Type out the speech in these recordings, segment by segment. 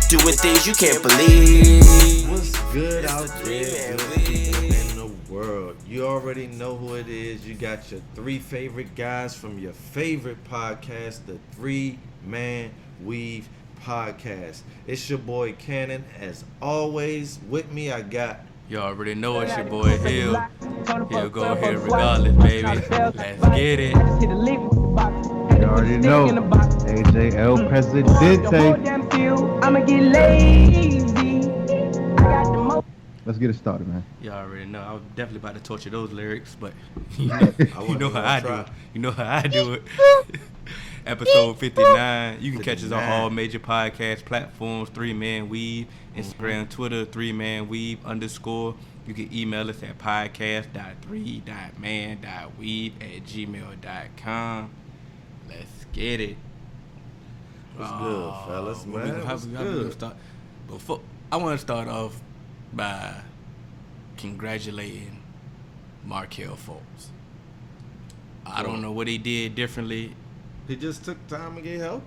doing things you can't believe. What's good It's out the there, three-man good people league. in the world? You already know who it is. You got your three favorite guys from your favorite podcast, the Three Man Weave Podcast. It's your boy Cannon. As always, with me I got. You already know it's your boy Hill. He'll go here regardless, baby. Let's get it. You already know. AJ El Presidente. I'ma get lazy. I got the most. Let's get it started, man. You already know. I was definitely about to torture those lyrics, but I you wasn't know how gonna I do try. it. You know how I do it. Episode 59. You can catch us on 59. all major podcast platforms. 3Man Weave. Instagram, Twitter, 3Man Weave _. You can email us at podcast.3.man.weave@gmail.com. Let's get it. What's good, fellas, what we- man? how What's we gonna good? start? Before I want to start off by congratulating Markelle Fultz. I don't know what he did differently. He just took time to get healthy.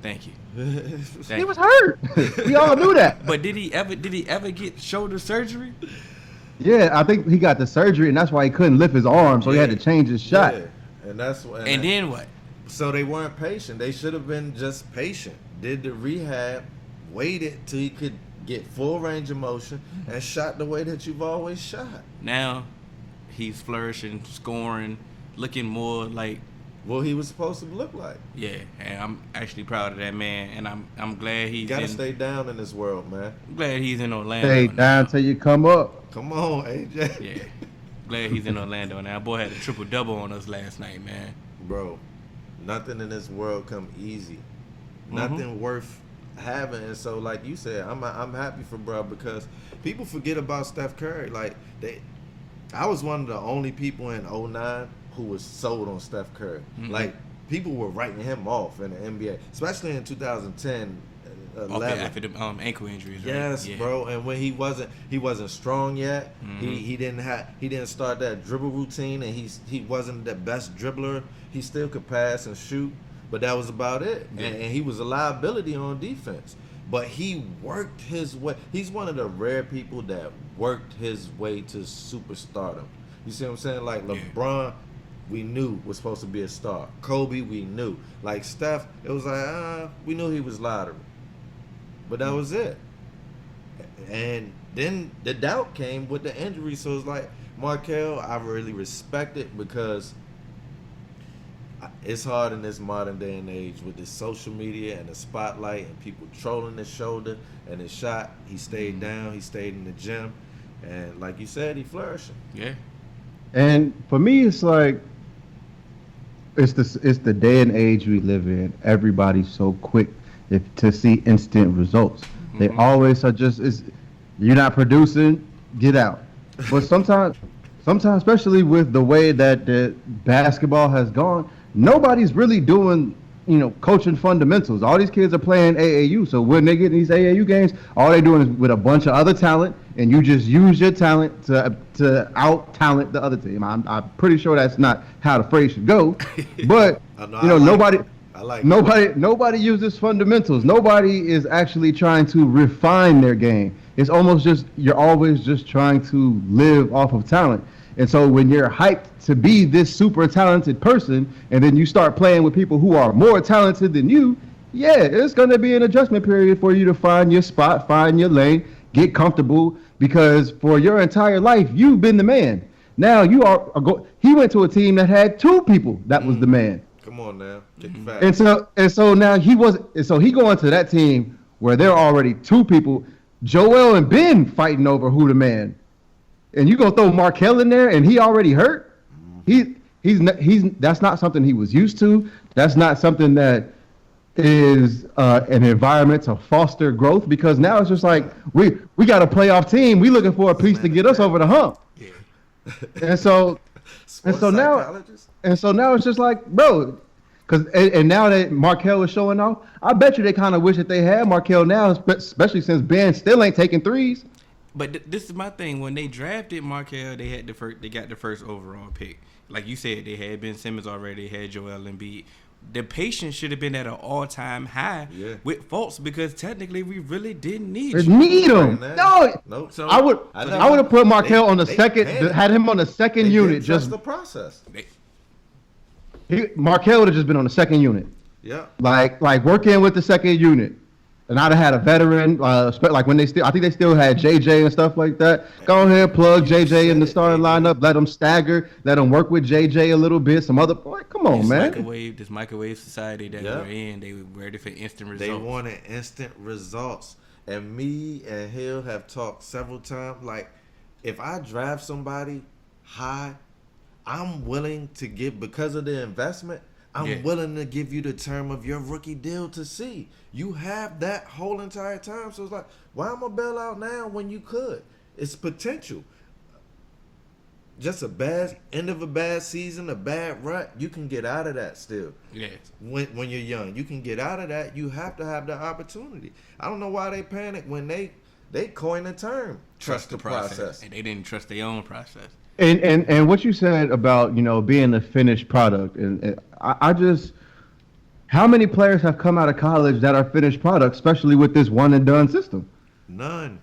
Thank you. He was hurt. We all knew that. But did he ever get shoulder surgery? Yeah, I think he got the surgery, and that's why he couldn't lift his arm, so he had to change his shot. Yeah. And that's what. And then what? So they weren't patient. They should have been just patient. Did the rehab, waited till he could get full range of motion, and shot the way that you've always shot. Now he's flourishing, scoring, looking more like What he was supposed to look like. yeah. And I'm actually proud of that man, and I'm glad You he's gotta in. stay down in this world, man. I'm glad he's in Orlando. Stay now. down till you come up. Come on, AJ. Yeah. Glad he's in Orlando now. Boy had a triple double on us last night, man. Bro, nothing in this world come easy. Mm-hmm. Nothing worth having. And so, like you said, I'm happy for bro because people forget about Steph Curry. Like I was one of the only people in '09 who was sold on Steph Curry. Mm-hmm. Like people were writing him off in the NBA, especially in 2010. 11. After the ankle injuries, right? Yes, Yeah. bro. And when he wasn't strong yet. Mm-hmm. He didn't start that dribble routine, and he wasn't the best dribbler. He still could pass and shoot, but that was about it. Yeah. And he was a liability on defense. But he worked his way. He's one of the rare people that worked his way to superstardom. You see what I'm saying? Like Yeah. LeBron, we knew was supposed to be a star. Kobe, we knew. Like Steph, it was like we knew he was lottery. But that was it. And then the doubt came with the injury. So it's like, Markelle, I really respect it because it's hard in this modern day and age with this social media and the spotlight and people trolling his shoulder and his shot. He stayed down. He stayed in the gym. And like you said, he flourishing. Yeah. And for me, it's like it's the day and age we live in. Everybody's so quick to see instant results. They always are you're not producing, get out. But sometimes, especially with the way that the basketball has gone, nobody's really doing, coaching fundamentals. All these kids are playing AAU, so when they get in these AAU games, all they're doing is with a bunch of other talent, and you just use your talent to out-talent the other team. I'm pretty sure that's not how the phrase should go, but I like nobody. it. I like Nobody uses fundamentals. Nobody is actually trying to refine their game. It's almost just you're always just trying to live off of talent. And so when you're hyped to be this super talented person, and then you start playing with people who are more talented than you, yeah, it's going to be an adjustment period for you to find your spot, find your lane, get comfortable, because for your entire life, you've been the man. Now you are he went to a team that had two people that was the man. Come on now. Kick the And facts. so now he going to that team where there are already two people, Joel and Ben, fighting over who the man. And you gonna throw Markelle in there and he already hurt? He's that's not something he was used to. That's not something that is an environment to foster growth, because now it's just like we got a playoff team. We looking for a piece to get us over the hump. Yeah. And so Sports now psychologist? it's just like, bro, and now that Markelle is showing off, I bet you they kind of wish that they had Markelle now, especially since Ben still ain't taking threes. But this is my thing. When they drafted Markelle, they had they got the first overall pick. Like you said, they had Ben Simmons already. They had Joel Embiid. the patience should have been at an all-time high Yeah. with Fultz because technically we really didn't need They you. need him. Right No, Nope. So I would have put Markel on the second, panicked. had him on the second They unit. didn't trust Just the process. Markel would have just been on the second unit, Yeah. like work in with the second unit, and I'd have had a veteran. Like when I think they still had JJ and stuff like that. Go ahead, plug JJ in the starting lineup. Let them stagger. Let them work with JJ a little bit. Some other boy, come on, man. This microwave society that Yeah. we're in, they were ready for instant results. They wanted instant results. And me and Hill have talked several times. Like, if I draft somebody high, I'm willing to give, because of the investment, I'm willing to give you the term of your rookie deal to see. You have that whole entire time. So it's like, why am I bail out now when you could? It's potential. Just a bad end of a bad season, a bad rut, you can get out of that still. Yeah. When you're young, you can get out of that. You have to have the opportunity. I don't know why they panic when they coined the term trust the process. And they didn't trust their own process. And what you said about being a finished product, and I just, how many players have come out of college that are finished products, especially with this one and done system? None.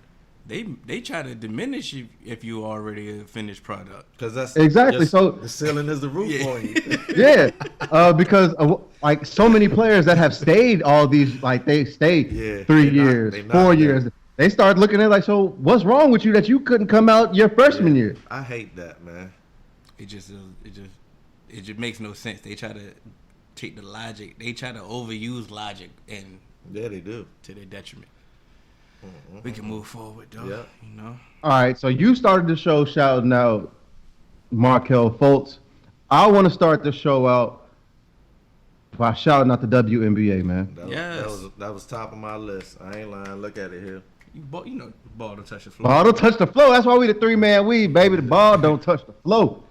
They try to diminish you if you already a finished product. Because that's Exactly, so- the ceiling is the roof on you. Yeah, because like so many players that have stayed all these, like they stayed Yeah, 3 they not- years, they not 4 there. years. They start looking at like, so what's wrong with you that you couldn't come out your freshman year? I hate that, man. It just makes no sense. They try to take the logic. They try to overuse logic and Yeah, they do. to their detriment. We can move forward though. Yeah. You know. All right, so you started the show shouting out Markel Fultz. I want to start the show out by shouting out the WNBA, man. Yes. That was top of my list. I ain't lying. Look at it here. Ball don't touch the floor. Ball don't touch the flow. That's why we the three-man weave, baby. The ball don't touch the flow.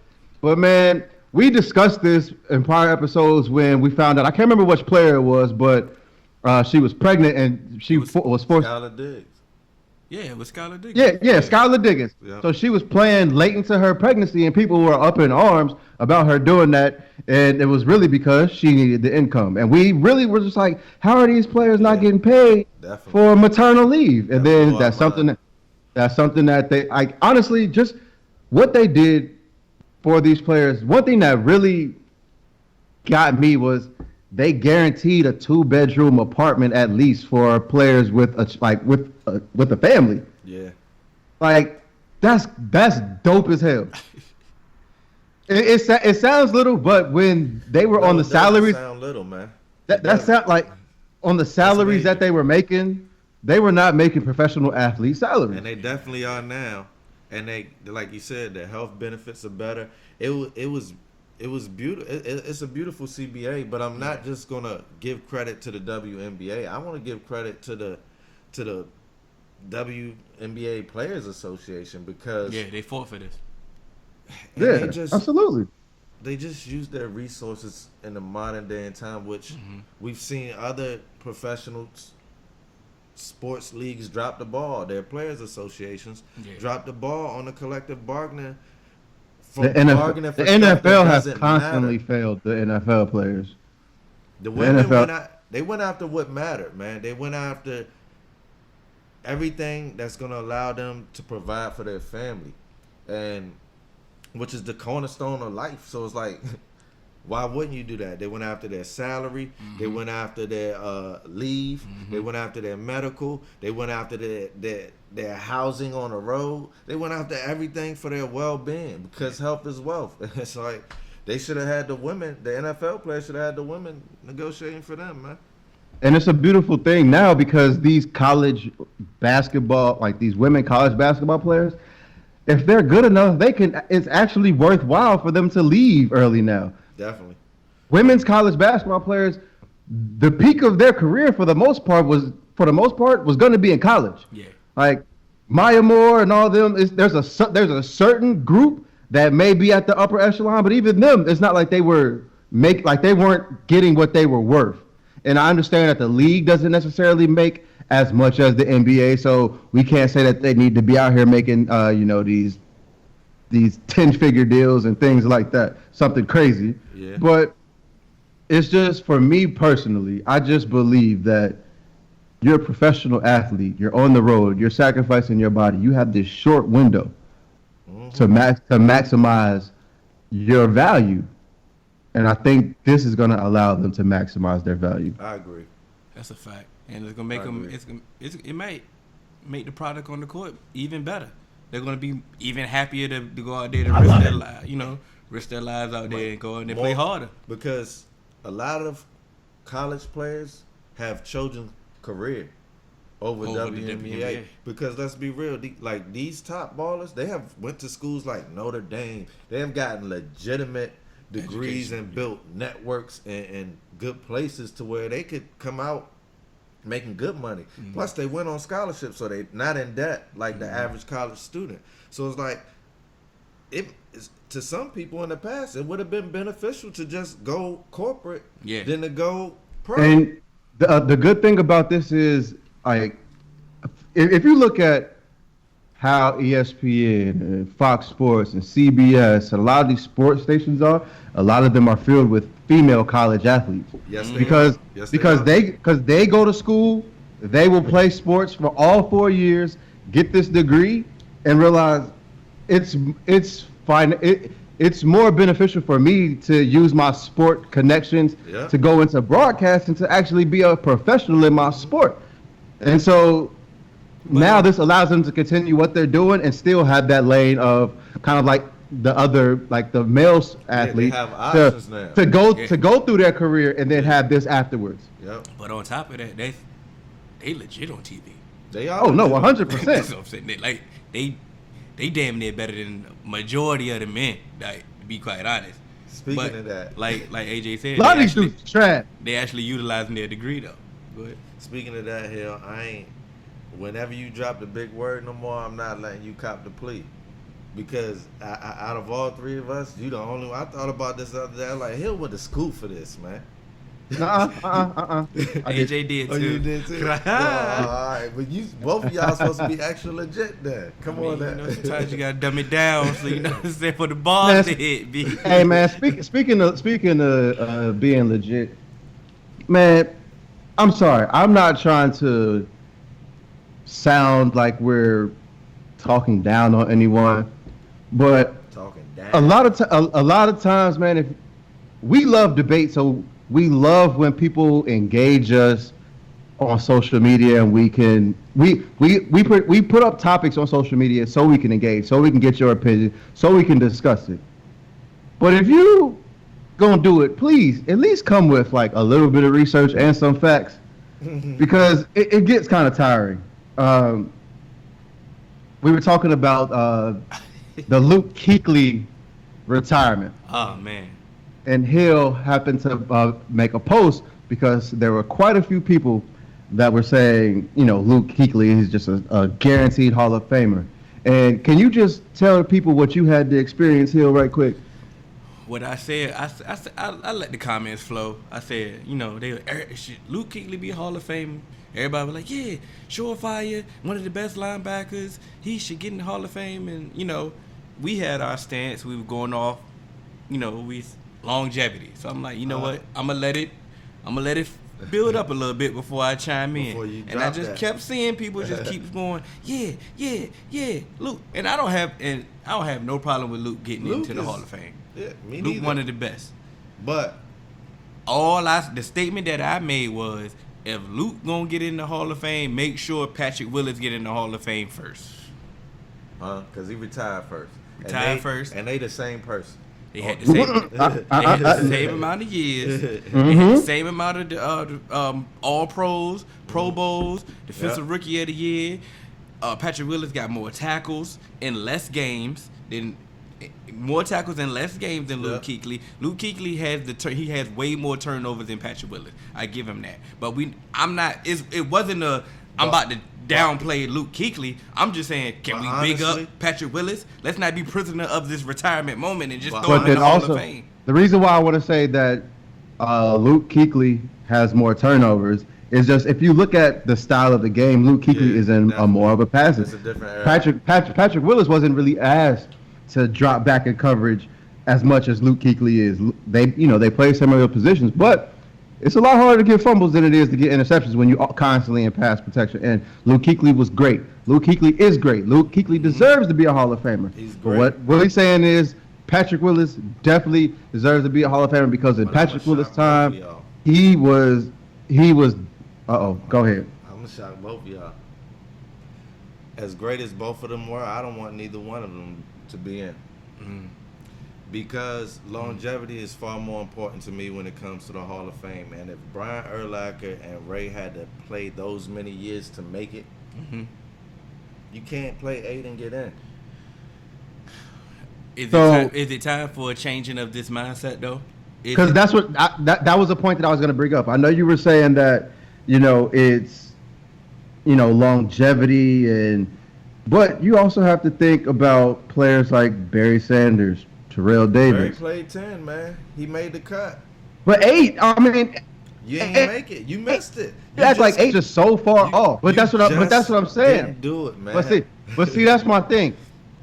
But, man, we discussed this in prior episodes when we found out. I can't remember which player it was, but she was pregnant and she was forced. Skylar Diggs. Yeah, it was Skylar Diggins. Yeah, Skylar Diggins. Yeah. So she was playing late into her pregnancy, and people were up in arms about her doing that, and it was really because she needed the income. And we really were just like, how are these players not getting paid Definitely. for maternal leave? And That then blew our that's something that they, honestly, just what they did for these players. One thing that really got me was they guaranteed a 2-bedroom apartment at least for players with a family. Yeah. Like that's dope as hell. It sounds little, but when they were on the That doesn't salaries, sound little, man. that sound like on the salaries that amazing. they were making, they were not making professional athlete salaries. And they definitely are now. And they, like you said, the health benefits are better. It was beautiful. It's a beautiful CBA, but I'm not just gonna give credit to the WNBA. I want to give credit to the WNBA Players Association because they fought for this. Yeah, absolutely. They just use their resources in the modern day and time, which we've seen other professional sports leagues drop the ball. Their players associations drop the ball on the collective bargaining. The NFL has constantly failed the NFL players. The women NFL went after what mattered, man. They went after everything that's going to allow them to provide for their family, and which is the cornerstone of life. So it's like, why wouldn't you do that? They went after their salary. They went after their leave. They went after their medical. They went after their housing on the road. They went after everything for their well-being because health is wealth. It's like they should have had the women, the NFL players should have had the women negotiating for them, man. And it's a beautiful thing now because these college basketball, like these women college basketball players, if they're good enough, it's actually worthwhile for them to leave early now. Definitely. Women's college basketball players, the peak of their career for the most part was going to be in college. Yeah. Like Maya Moore and all them, there's a certain group that may be at the upper echelon, but even them, it's not like they weren't getting what they were worth. And I understand that the league doesn't necessarily make as much as the NBA, so we can't say that they need to be out here making these 10-figure deals and things like that, something crazy. Yeah. But it's just for me personally. I just believe that you're a professional athlete. You're on the road. You're sacrificing your body. You have this short window to maximize your value, and I think this is going to allow them to maximize their value. I agree. That's a fact, and it's gonna make them. It might make the product on the court even better. They're gonna be even happier to go out there to risk their lives. Risk their lives out there and go out and play harder. Because a lot of college players have chosen career over the WNBA. WNBA. Because let's be real, these top ballers, they have went to schools like Notre Dame. They have gotten legitimate degrees and built networks and good places to where they could come out making good money. Plus, they went on scholarship, so they not in debt like the average college student. So it's like, to some people in the past, it would have been beneficial to just go corporate than to go pro. And the good thing about this is, like, if you look at how ESPN and Fox Sports and CBS and a lot of these sports stations are, a lot of them are filled with female college athletes. Yes, because they go to school, they will play sports for all 4 years, get this degree, and realize it's fine. It's more beneficial for me to use my sport connections to go into broadcasting to actually be a professional in my sport. And so now this allows them to continue what they're doing and still have that lane of kind of like the other, like the male athletes have options now. to go through their career and then have this afterwards. Yep. But on top of that, they legit on TV. They are. Oh no, legit. 100%. That's what I'm saying. They damn near better than majority of the men. Like, to be quite honest. Speaking of that, like AJ said, A lot of these dudes trash. they actually utilizing their degree though. Go ahead. speaking of that, Hill, I ain't. Whenever you drop the big word no more, I'm not letting you cop the plea. Because out of all three of us, you the only one. I thought about this the other day. I'm like, Hill went to school for this, man. AJ did too. Oh, you did too? No, all right, but both of y'all supposed to be extra legit then. Come on, then. Sometimes you gotta dumb it down so you know what I'm saying, for the balls to hit, B. Hey man, speaking of being legit, man, I'm sorry. I'm not trying to sound like we're talking down on anyone, but Talking down. a lot of times, man, if we love debate, so we love when people engage us on social media, and we put up topics on social media so we can engage, so we can get your opinion, so we can discuss it. But if you gonna do it, please at least come with like a little bit of research and some facts, because it gets kind of tiring. We were talking about the Luke Kuechly retirement. Oh man. And Hill happened to make a post because there were quite a few people that were saying, you know, Luke Kuechly is just a guaranteed Hall of Famer. And can you just tell people what you had to experience, Hill, right quick? What I said, I let the comments flow. I said, you know, should Luke Kuechly be Hall of Fame? Everybody was like, yeah, surefire, one of the best linebackers. He should get in the Hall of Fame. And, you know, we had our stance. We were going off, you know, with longevity. So I'm like, you know what? I'm gonna let it build up a little bit before I chime in. And I just kept seeing people just keep going, yeah, Luke. And I don't have no problem with Luke getting into the Hall of Fame. Yeah, me Luke neither. one of the best. But The statement that I made was, if Luke gonna get in the Hall of Fame, make sure Patrick Willis get in the Hall of Fame first. because he retired first. First. And they the same person. They had the same amount of years. They had the same amount of All Pros, Pro Bowls, Defensive Rookie of the Year. Patrick Willis got more tackles in less games than Luke Kuechly. Luke Kuechly has he has way more turnovers than Patrick Willis. I give him that. But it wasn't I'm about to downplay Luke Kuechly. I'm just saying, can we big up Patrick Willis? Let's not be prisoner of this retirement moment and just throw him in the Hall of Fame. The reason why I want to say that Luke Kuechly has more turnovers is just if you look at the style of the game, Luke Kuechly is in more of a passer. It's a different era. Patrick Willis wasn't really asked to drop back in coverage as much as Luke Kuechly is. They play similar positions, but it's a lot harder to get fumbles than it is to get interceptions when you're constantly in pass protection. And Luke Kuechly was great. Luke Kuechly is great. Luke Kuechly deserves to be a Hall of Famer. He's But great. what he's saying is Patrick Willis definitely deserves to be a Hall of Famer because in But I'ma Patrick Willis' shock both time, of y'all. he was. Go ahead. I'm gonna shock both of y'all. As great as both of them were, I don't want neither one of them to be in. Because longevity is far more important to me when it comes to the Hall of Fame. And if Brian Urlacher and Ray had to play those many years to make it, you can't play 8 and get in. Is it time for a changing of this mindset though? Because that's what that was a point that I was going to bring up. I know you were saying that it's longevity but you also have to think about players like Barry Sanders, Terrell Barry Davis. played 10, man. He made the cut. But 8, I mean, You ain't make it. You missed it. you act like 8 is so far off. But that's what I'm saying. Didn't do it, man. But see, that's my thing.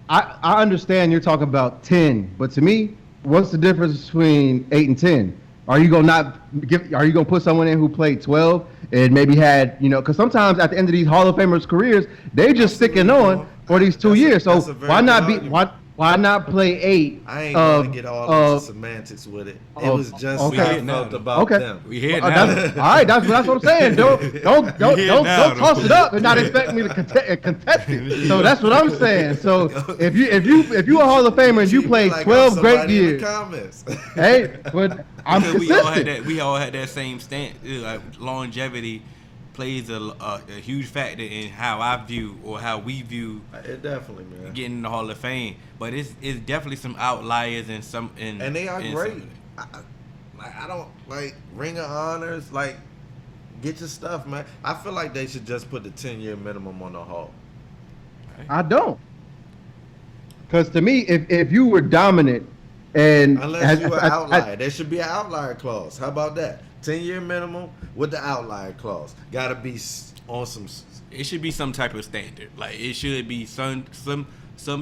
I understand you're talking about 10, but to me, what's the difference between 8 and 10? Are you gonna put someone in who played 12 and maybe had because sometimes at the end of these Hall of Famers careers, they just sticking on for these 2 years. So that's a very why not good be argument. why not play 8? I ain't gonna get all into semantics with it. It was just okay. how I felt about them. We here All now. right, that's what I'm saying. Don't now, toss it up and not expect me to contest it. So that's what I'm saying. So if you a Hall of Famer and you played Like 12 great somebody in the years, comments. hey, but I'm Because consistent. we all had that same stance. Like longevity plays a huge factor in how I view or how we view It definitely, man. getting in the Hall of Fame. But it's definitely some outliers and some And they are great. I don't like Ring of Honors. Like, get your stuff, man. I feel like they should just put the 10-year minimum on the Hall. I don't. Because to me, if you were dominant and Unless you an outlier, there should be an outlier clause. How about that? 10-year minimum with the outlier clause. Got to be on some. It should be some type of standard. Like it should be some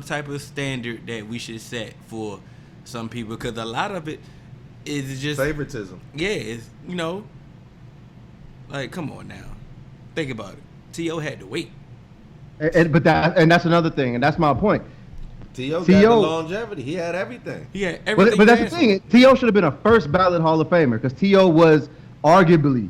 type of standard that we should set for some people, because a lot of it is just Favoritism. Yeah, it's like come on now, think about it. T.O. had to wait. but that's another thing, and that's my point. T.O. got the longevity. He had everything. He had everything. But that's the thing. T.O. should have been a first ballot Hall of Famer because T.O. was arguably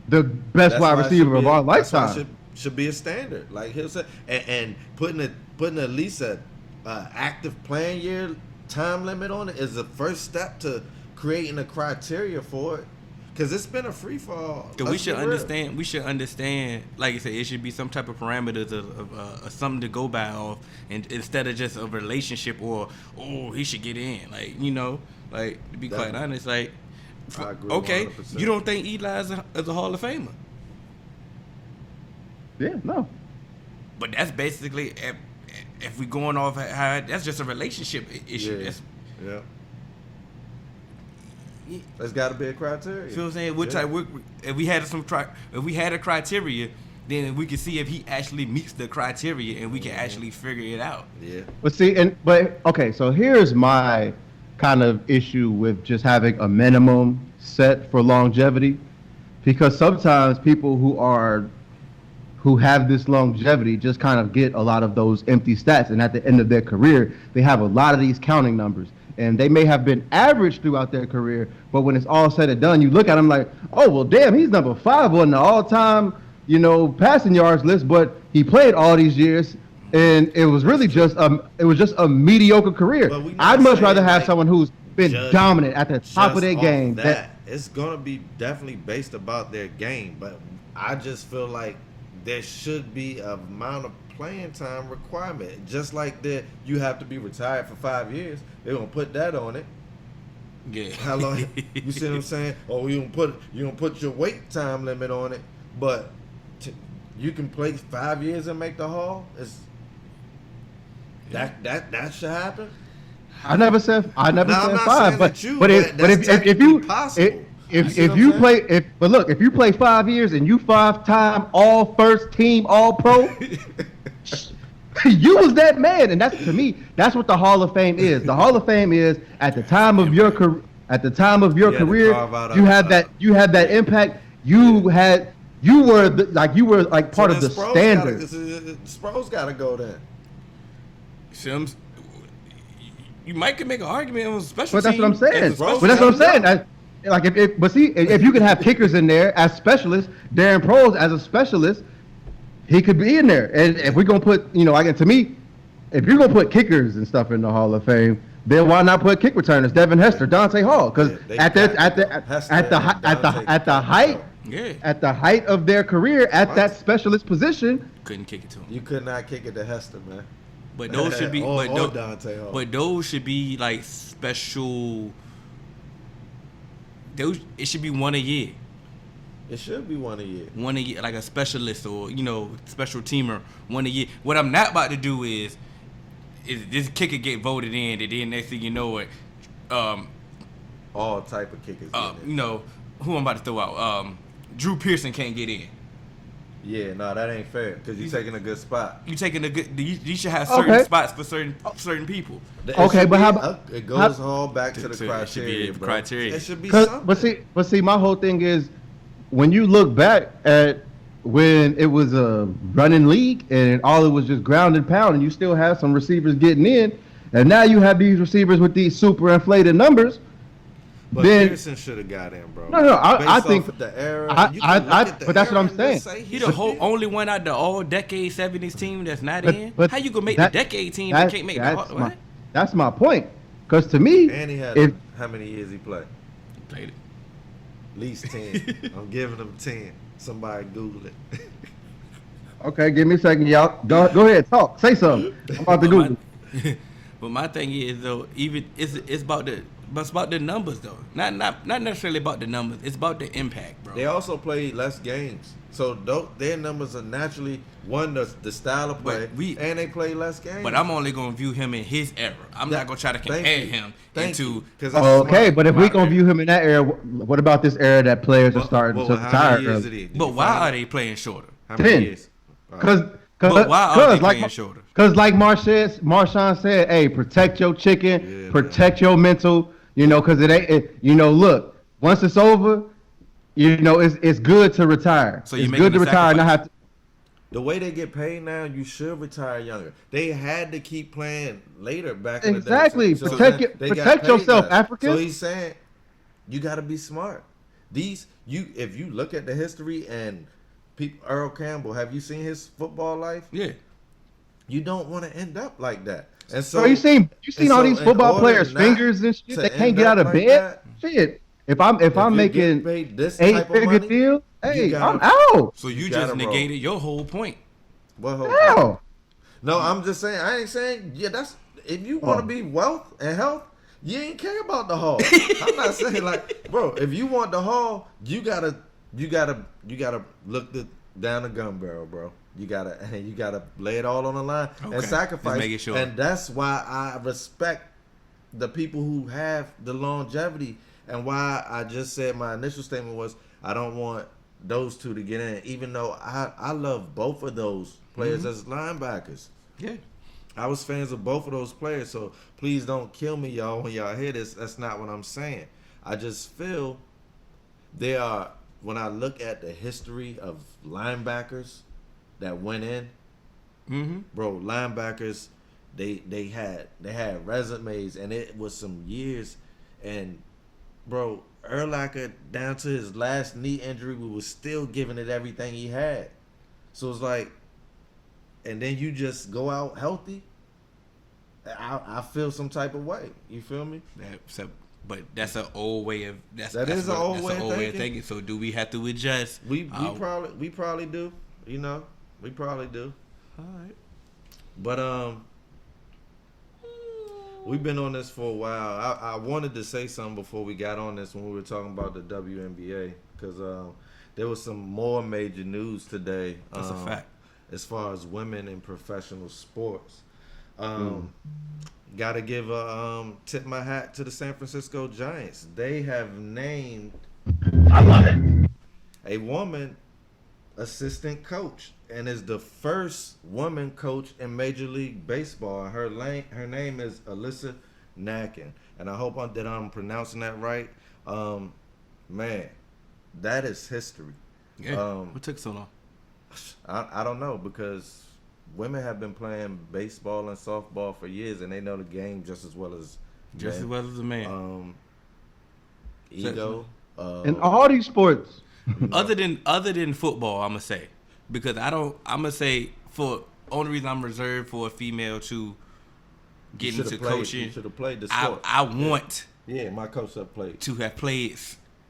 the best That's wide why it receiver should of be our that's why it lifetime. should be a standard. Like he'll say, and putting at least a active playing year time limit on it is the first step to creating a criteria for it. Because it's been a free fall. Because we should understand. We should understand. Like you said, it should be some type of parameters of something to go by off, and instead of just a relationship or he should get in. Like like to be quite honest, like I agree okay, 100%. you don't think Eli is a Hall of Famer? Yeah, no. But that's basically if we going off how that's just a relationship issue. Yeah. That's, Yeah. There's got to be a criteria. you know what I'm saying? What type? If we had a criteria, then we can see if he actually meets the criteria, and we can actually figure it out. Yeah. But okay, so here's my kind of issue with just having a minimum set for longevity, because sometimes people who have this longevity just kind of get a lot of those empty stats, and at the end of their career, they have a lot of these counting numbers. And they may have been average throughout their career, but when it's all said and done, you look at them like, oh, well, damn, he's number 5 on the all-time, passing yards list, but he played all these years, and it was really just a mediocre career. I'd much rather have someone who's been dominant at the top of their game. It's gonna be definitely based about their game, but I just feel like there should be an amount of playing time requirement. Just like that, you have to be retired for 5 years. They're gonna put that on it. Yeah. How long? You see what I'm saying? Oh, you gonna put your wait time limit on it, but you can play 5 years and make the Hall. That should happen. I never said I'm not 5, but saying but that that's if technically you possible. if see what you I'm play if you play 5 years and you 5-time all first team all pro, You was that man, and that's to me. That's what the Hall of Fame is. The Hall of Fame is at the time of your career. At the time of your You had to career, carve out you a- had that. You had that impact. You were like part of the standard. Sproles got to go then. Sims, you might could make an argument on special But that's what I'm teams saying. as a special But that's what I'm team. saying. If you could have kickers in there as specialists, Darren Proles as a specialist, he could be in there. And if we're gonna put, to me, if you're gonna put kickers and stuff in the Hall of Fame, then why not put kick returners, Devin Hester, Dante Hall? Because Yeah, at the height Yeah, at the height of their career at that specialist position, couldn't kick it to him. You could not kick it to Hester, man. But those should be, Or but, Dante Hall. but those should be like special. Those it should be one a year, It should be one a year. like a specialist or special teamer one a year. What I'm not about to do is this kicker get voted in, and then next thing you know it, All type of kickers. who I'm about to throw out, Drew Pearson can't get in. Yeah, no, that ain't fair because you're taking a good spot. You taking a good. You should have certain spots for certain people. It but how should about- be- it goes all back to the it should be criteria, the bro. criteria. It should be something. but see, my whole thing is when you look back at when it was a running league and all it was just ground and pound, and you still have some receivers getting in, and now you have these receivers with these super inflated numbers. But then Pearson should have got in, bro. No, I Based off think- of the era. I- you can I- look I- at the but that's what era I'm and just saying. say He the whole only one out the all decade '70s team that's not in. But How you gonna make that- the decade team and can't make the that's what? my, that's my point. Because to me, And he had if how many years he played? Played it. At least 10. I'm giving him 10. Somebody Google it. okay, give me a second, y'all. Go ahead, talk, say something. I'm about to Google. But my thing is though, even it's about the numbers though. Not necessarily about the numbers. It's about the impact, bro. They also play less games. So their numbers are naturally the style of play, and they play less games. But I'm only gonna view him in his era. I'm not gonna try to Thank compare you. him Thank into. you. 'Cause that's Okay, smart. but if we Right. gonna view him in that era, what about this era that players are starting to how retire? many years it is? Did But you why find are out? they playing shorter? How many 10. years? But why are they playing shorter? Because like Marshawn said, hey, protect your chicken, Yeah, protect your mental, because it ain't, look, once it's over, it's good to retire. So you're it's making good to the retire and not sacrifice. have to. The way they get paid now, you should retire younger. They had to keep playing later back in the day. Exactly. So Protect then it- they got protect paid yourself, less. African. So he's saying you got to be smart. If you look at the history and Earl Campbell, have you seen his football life? Yeah. You don't want to end up like that. And so So you seen and all so these in football order players' not fingers and shit. to They can't end get out up of like bed. that, Shit. If I'm you're getting making paid this type of eight-figure money, deal, hey, gotta- I'm out. So you You just gotta roll. negated your whole point. What whole Hell. No, I'm just saying. I ain't saying. Yeah, that's if you want to be wealth and health, you ain't care about the haul. I'm not saying like, bro. If you want the haul, you gotta look down the gun barrel, bro. You gotta lay it all on the line Okay, and just sacrifice. making sure. And that's why I respect the people who have the longevity, and why I just said my initial statement was I don't want those two to get in, even though I love both of those players as linebackers. Yeah. I was fans of both of those players, so please don't kill me, y'all, when y'all hear this. That's not what I'm saying. I just feel when I look at the history of linebackers that went in, bro, linebackers, they had resumes, and it was some years, and bro, Urlacher, down to his last knee injury, we was still giving it everything he had. So it's like, and then you just go out healthy. I feel some type of way. You feel me? But that's an old way of That is an old way of thinking. So do we have to adjust? We probably do. We probably do. All right. But we've been on this for a while. I wanted to say something before we got on this when we were talking about the WNBA, because there was some more major news today. That's a fact. As far as women in professional sports. Got to give tip my hat to the San Francisco Giants. They have named a woman assistant coach and is the first woman coach in Major League Baseball. Her name is Alyssa Nakken, and I hope that I'm pronouncing that right. Man, that is history. Yeah. What took so long? I don't know, because women have been playing baseball and softball for years, and they know the game just as well as a man. Ego. In all these sports. Other than football, I'm gonna say, because I'm gonna say for only reason I'm reserved for a female to get into coaching. You should have played the sport. I want. Yeah, my coach have played. To have played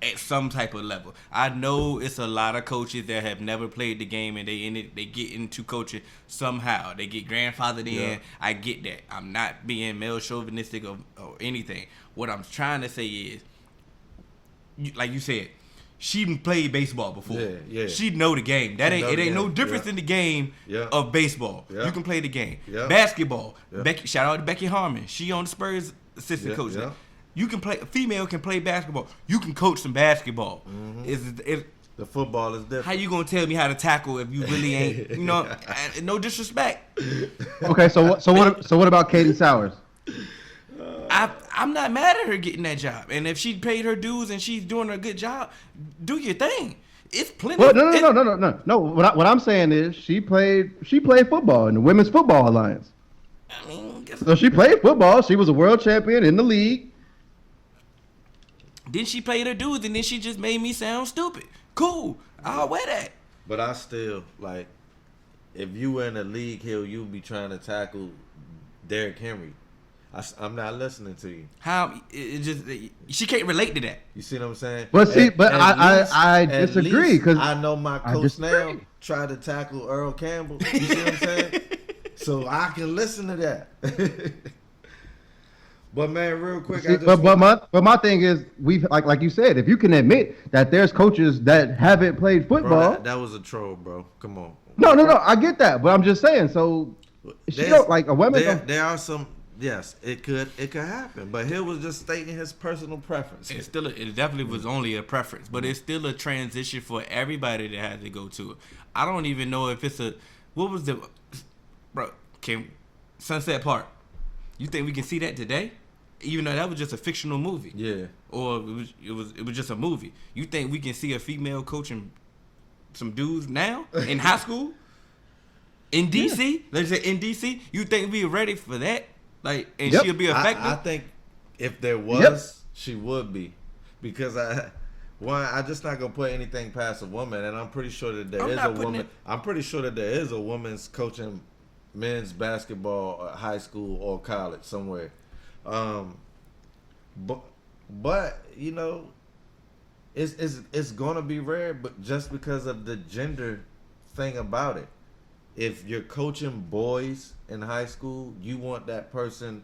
at some type of level. I know it's a lot of coaches that have never played the game and they get into coaching somehow. They get grandfathered in. Yeah. I get that. I'm not being male chauvinistic or anything. What I'm trying to say is, like you said, she played baseball before. Yeah. She know the game. It ain't no difference in the game of baseball. Yeah. You can play the game. Yeah. Basketball. Yeah. Shout out to Becky Harmon. She on the Spurs assistant coach. Yeah. You can play. A female can play basketball. You can coach some basketball. Mm-hmm. The football is different. How you gonna tell me how to tackle if you really ain't? You know, no disrespect. Okay, so what about Katie Sowers? I'm not mad at her getting that job, and if she paid her dues and she's doing a good job, do your thing. It's plenty. Well, no. What I'm saying is she played football in the Women's Football Alliance. I mean, So she played football. She was a world champion in the league. then she paid her dues, and then she just made me sound stupid. Cool, I'll wear that. But I still, like, if you were in a league hill, you'd be trying to tackle Derrick Henry. I'm not listening to you. How she can't relate to that. You see what I'm saying? But see, I at disagree, least because I know my coach now tried to tackle Earl Campbell. You see what I'm saying? So I can listen to that. But man, real quick, but my thing is, we've like you said, if you can admit that there's coaches that haven't played football, bro, that was a troll, bro. Come on. No, I get that, but I'm just saying. So she don't like a woman. There are some. Yes, it could happen, but he was just stating his personal preference. It definitely was only a preference, but it's still a transition for everybody that had to go to it. I don't even know if it's Sunset Park. You think we can see that today? Even though that was just a fictional movie. Yeah. Or it was just a movie. You think we can see a female coaching some dudes now in high school? In DC? Yeah. Let's say in DC? You think we ready for that? Like, and she'll be effective? I think if there was, she would be. Because I'm just not gonna put anything past a woman, and I'm pretty sure that there is a woman. I'm pretty sure that there is a woman's coaching men's basketball, high school or college somewhere. But you know, it's gonna be rare, but just because of the gender thing about it. If you're coaching boys in high school, you want that person,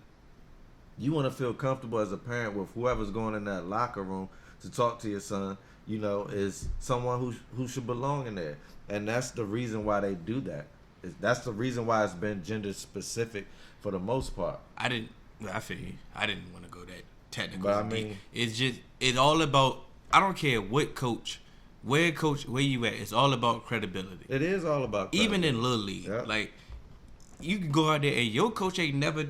you want to feel comfortable as a parent with whoever's going in that locker room to talk to your son, you know, is someone who should belong in there. And that's the reason why they do that. That's the reason why it's been gender specific for the most part. I feel you. I didn't want to go that technical. But I mean, it's all about, I don't care what coach, where you at, it's all about credibility. It is all about credibility. Even in Little League. Yep. Like, you can go out there and your coach ain't never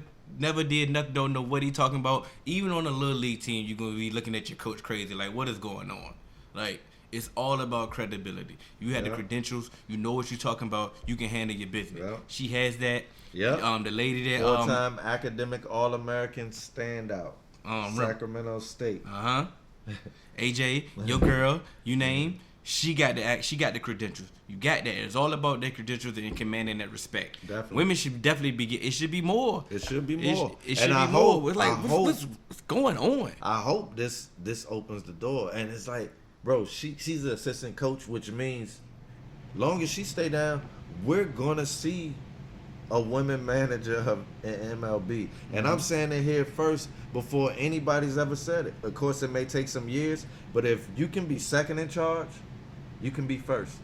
did nothing, don't know what he talking about. Even on a Little League team, you're going to be looking at your coach crazy. Like, what is going on? Like, it's all about credibility. You had the credentials. You know what you're talking about. You can handle your business. Yep. She has that. Yeah. The lady that 4-time academic All-American standout. Sacramento State. AJ, your girl, you name, she got the credentials. You got that. It's all about their credentials and commanding that respect. Definitely. Women should definitely be. It should be more. It should be more. It should be more. It's like what's going on? I hope this opens the door, and it's like, bro, she's an assistant coach, which means, long as she stay down, we're gonna see a women manager in MLB. And I'm saying it here first before anybody's ever said it. Of course, it may take some years, but if you can be second in charge, you can be first.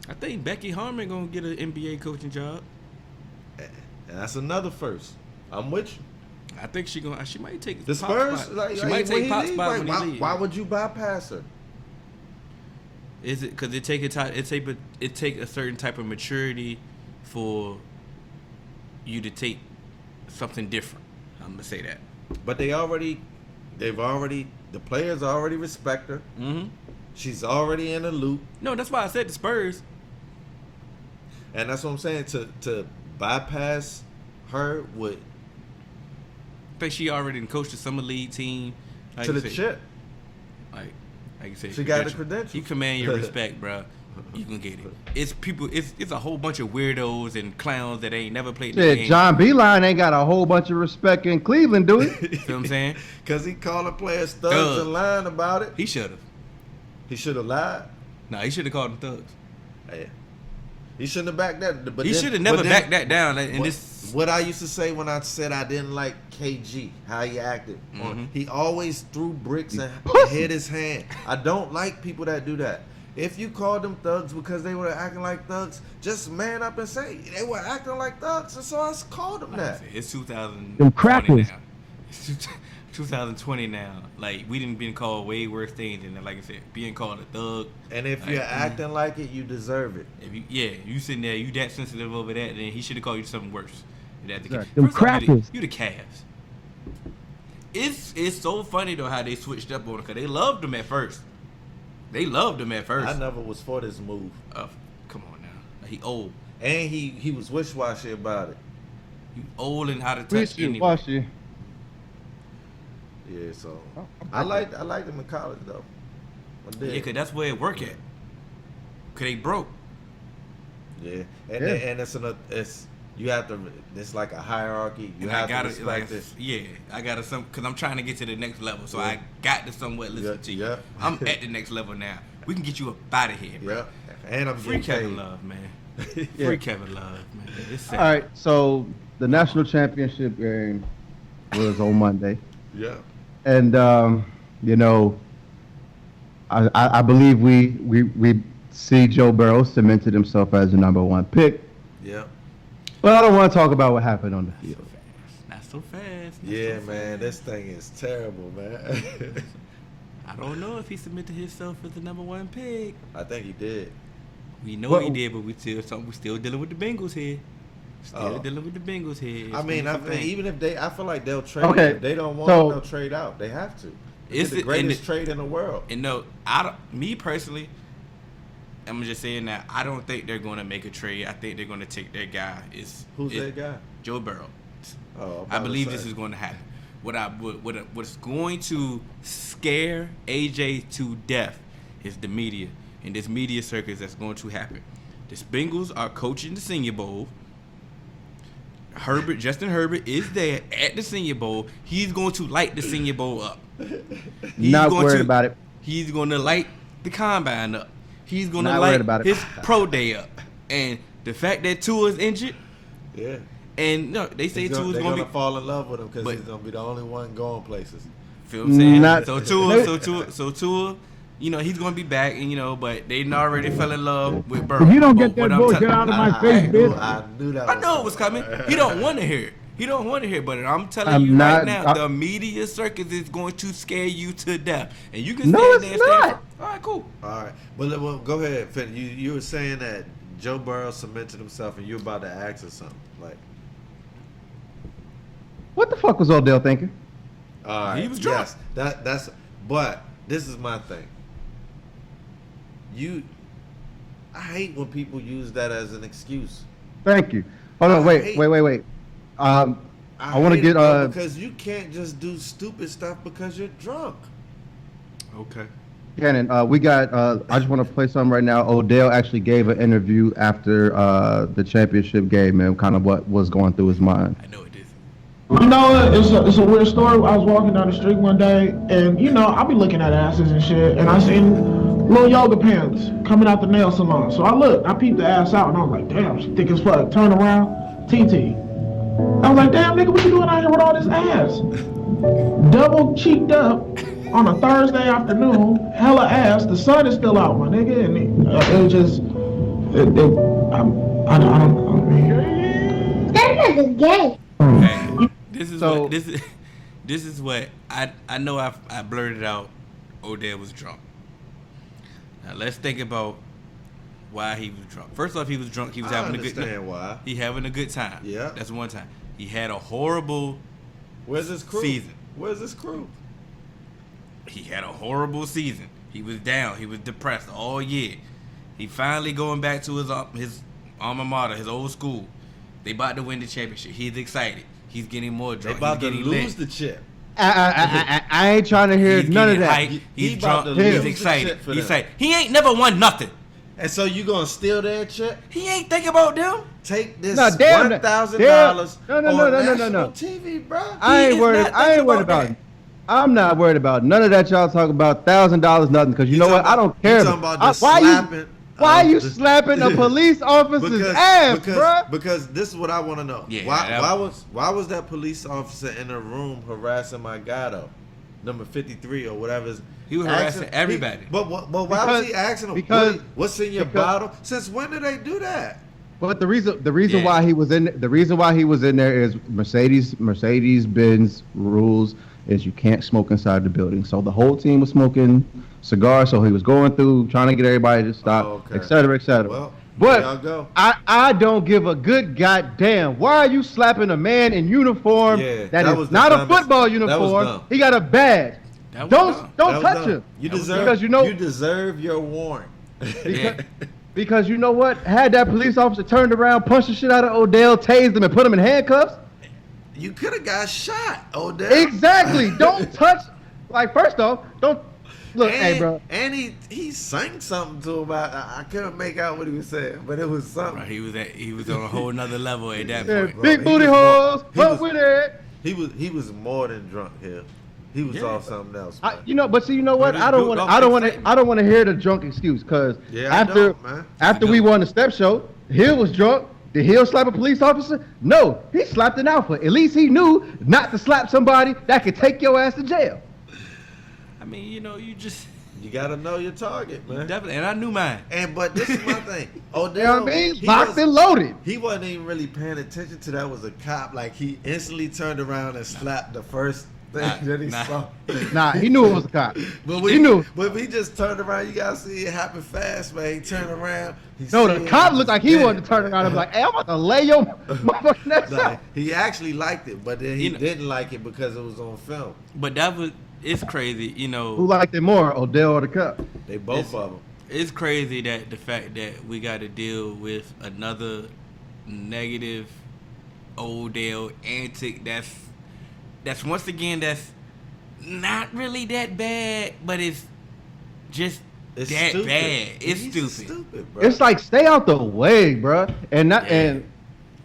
I think Becky Harmon gonna get an NBA coaching job. And that's another first. I'm with you. I think she might take the Pop Spurs. Spot. She might take Pop spot when he leaves. Why would you bypass her? Is it because it take a time? It take a certain type of maturity for you to take something different. I'm gonna say that. But the players already respect her. Mm-hmm. She's already in the loop, No, that's why I said the Spurs. and that's what I'm saying. To bypass her would I think she already coached the summer league team. Like to you the said, chip. Like you said, She got the credentials. You command your respect, bro. You can get it. It's people. It's a whole bunch of weirdos and clowns that ain't never played the Shit, game. John Beeline ain't got a whole bunch of respect in Cleveland, do he? You feel what I'm saying? Because he called the players thugs Thug. and lying about it. He should have. He should have lied. No, he should have called them thugs. Yeah. He shouldn't have backed that. But He then- should have never but then- backed that down. And what, this, what I used to say when I said I didn't like KG, how he acted. He always threw bricks and hit his hand. I don't like people that do that. If you called them thugs because they were acting like thugs, just man up and say they were acting like thugs, and so I called them that. it's 2020 Them crackers. now. It's 2020 now. Like we didn't been called way worse things than, like I said, being called a thug. And if you're acting like it, you deserve it. If you sitting there, you that sensitive over that, then he should have called you something worse. That's the case. Them First off, crackers. you the Cavs. It's so funny though how they switched up on it because they loved him at first. They loved him at first. I never was for this move, Come on now, he old. and he was wishy-washy about it. He old and how to touch anyway. Wishy-washy. Yeah, so I liked him in college though. I did. Yeah, cause that's where it work at. Cause they broke. Yeah, and it's you have to. It's like a hierarchy. You And have I gotta, to like, respect it. yeah, I gotta cause I'm trying to get to the next level, so Yeah. I got to somewhat listen Yeah, to you. yeah. I'm at the next level now. We can get you up out of here, bro. Yeah, and I'm Free getting Kevin paid. Love, man. Yeah. Free Kevin Love, man. It's sad. All right, so the national championship game was on Monday, Yeah, and you know, I believe we see Joe Burrow cemented himself as the number one pick, yeah, but I don't want to talk about what happened on the field. Not so fast. not yeah, so man. fast. This thing is terrible, man. I don't know if he submitted himself as the number one pick. I think he did. We know Well- he did, but we still dealing with the Bengals here. Still Oh. dealing with the Bengals here. I mean, even if they, I feel like they'll trade. Okay, If they don't want so- him, they'll trade out. They have to. It's It's the the- and greatest the- trade in the world. And no, me personally, I'm just saying that I don't think they're going to make a trade. I think they're going to take their guy. Who's that guy? Joe Burrow. Oh, I believe this is going to happen. What's going to scare AJ to death is the media and this media circus that's going to happen. The Bengals are coaching the Senior Bowl. Justin Herbert is there at the Senior Bowl. He's going to light the Senior Bowl up. He's Not going worried to- about it. He's going to light the combine up. He's going to Not light worried about it. his pro day up. And the fact that Tua's injured, Yeah. and no, they say They're Tua's going going to to be. fall in love with him because but- he's going to be the only one going places. Feel what I'm saying? Not- so Tua, you know, he's gonna be back, and you know, but they already fell in love with Burrow. If you don't But get what that I'm bullshit tell- out of my I face, knew, bitch. I knew that. I know it was coming. He don't want to hear it. He don't want to hear, it, but I'm telling I'm you right not- now, the media circus is going to scare you to death, and you can No, stand it's there and stand not. for- All right, cool. All right, well, go ahead, Finn. You were saying that Joe Burrow cemented himself, and you were about to ask her something. Like, What the fuck was Odell thinking? all right, He was drunk. Yes, that's. But this is my thing. I hate when people use that as an excuse. Thank you. Hold on, wait. I want to hate get it, because you can't just do stupid stuff because you're drunk. Okay. Cannon. We got. I just want to play something right now. Odell actually gave an interview after the championship game and kind of what was going through his mind. I know it is. You know, it's a weird story. I was walking down the street one day, and you know, I be looking at asses and shit, and I seen little yoga pants coming out the nail salon. So I looked, I peeped the ass out, and I was like, damn, she thick as fuck. Turn around, TT. I was like, damn, nigga, what you doing out here with all this ass? Double cheeked up on a Thursday afternoon, hella ass. The sun is still out, my nigga, and it was just, I don't. That nigga's gay. Hey, this is So- what this is what I know. I blurted out. Odell was drunk. Now let's think about why he was drunk. First off, he was drunk. He was having a good time. I understand why. He having a good time. Yeah. That's one time. He had a horrible Where's his crew? season. Where's his crew? He had a horrible season. He was down. He was depressed all year. He finally going back to his alma mater, his old school. They about to win the championship. He's excited. He's getting more They drunk. about to He's getting lose lit. the chip. I ain't trying to hear He's none of getting that. hyped. He's about drunk. to He's lose the excited. chip for He's them. excited. He ain't never won nothing. And so you gonna steal their chip? He ain't think about them. Take this No, damn that- $1,000 No, on no. national TV, bro. I ain't is worried. not I ain't thinking worried about about. that. I'm not worried about none of that y'all talk about $1,000 nothing because you know what? I don't care. You talking about just why slapping? Why you slapping a police officer's ass, bruh? Because this is what I want to know. Yeah, why was that police officer in the room harassing my guy though? Number 53 or whatever. He was harassing everybody. But why was he asking him? What's in your bottle? Since when did they do that? But the reason why he was in there is Mercedes Benz rules is you can't smoke inside the building. So the whole team was smoking cigars. So he was going through trying to get everybody to stop, et cetera, et cetera. Well, but y'all go. I don't give a good goddamn. Why are you slapping a man in uniform that was is the not a dumbest. football That was uniform? dumb. He got a badge. That was Don't dumb. touch him. You That was deserve because you deserve your warrant. Yeah. Because you know what? Had that police officer turned around, punched the shit out of Odell, tased him, and put him in handcuffs. You could have got shot, Odell. Exactly. Don't touch. Like, first off, don't look. Hey, bro. And he sang something to him. I couldn't make out what he was saying, but it was something. Right, he was on a whole nother level at that Yeah, point. Bro, big he booty was holes. more- he Fuck was- with it. He was more than drunk here. He was off something else. Man. But see, you know what? But I don't want. I don't want to hear the drunk excuse because Yeah, I after don't, man. after we won the step show, Hill was drunk. Did Hill slap a police officer? No, he slapped an alpha. At least he knew not to slap somebody that could take your ass to jail. I mean, you just You gotta know your target, man. definitely. And I knew mine. And but this is my thing. Odell, You know what I mean? he Locked was- and loaded. He wasn't even really paying attention to that was a cop. Like he instantly turned around and slapped the first thing that he Nah. saw. Nah, he knew it was a cop. But He knew. But we just turned around. You gotta see it happen fast, man. He turned around. No, the cop looked like he wanted to turn around and be like, "Hey, I'm about to lay your motherfucking neck Nah, out." he actually liked it, but then he You know- didn't like it because it was on film. But it's crazy, Who liked it more, Odell or the cop? They both It's- of them. It's crazy that the fact that we got to deal with another negative Odell antic that's once again that's not really that bad, but it's just It's that stupid. bad. It's He's stupid. bro. It's like stay out the way, bruh. And not Yeah. and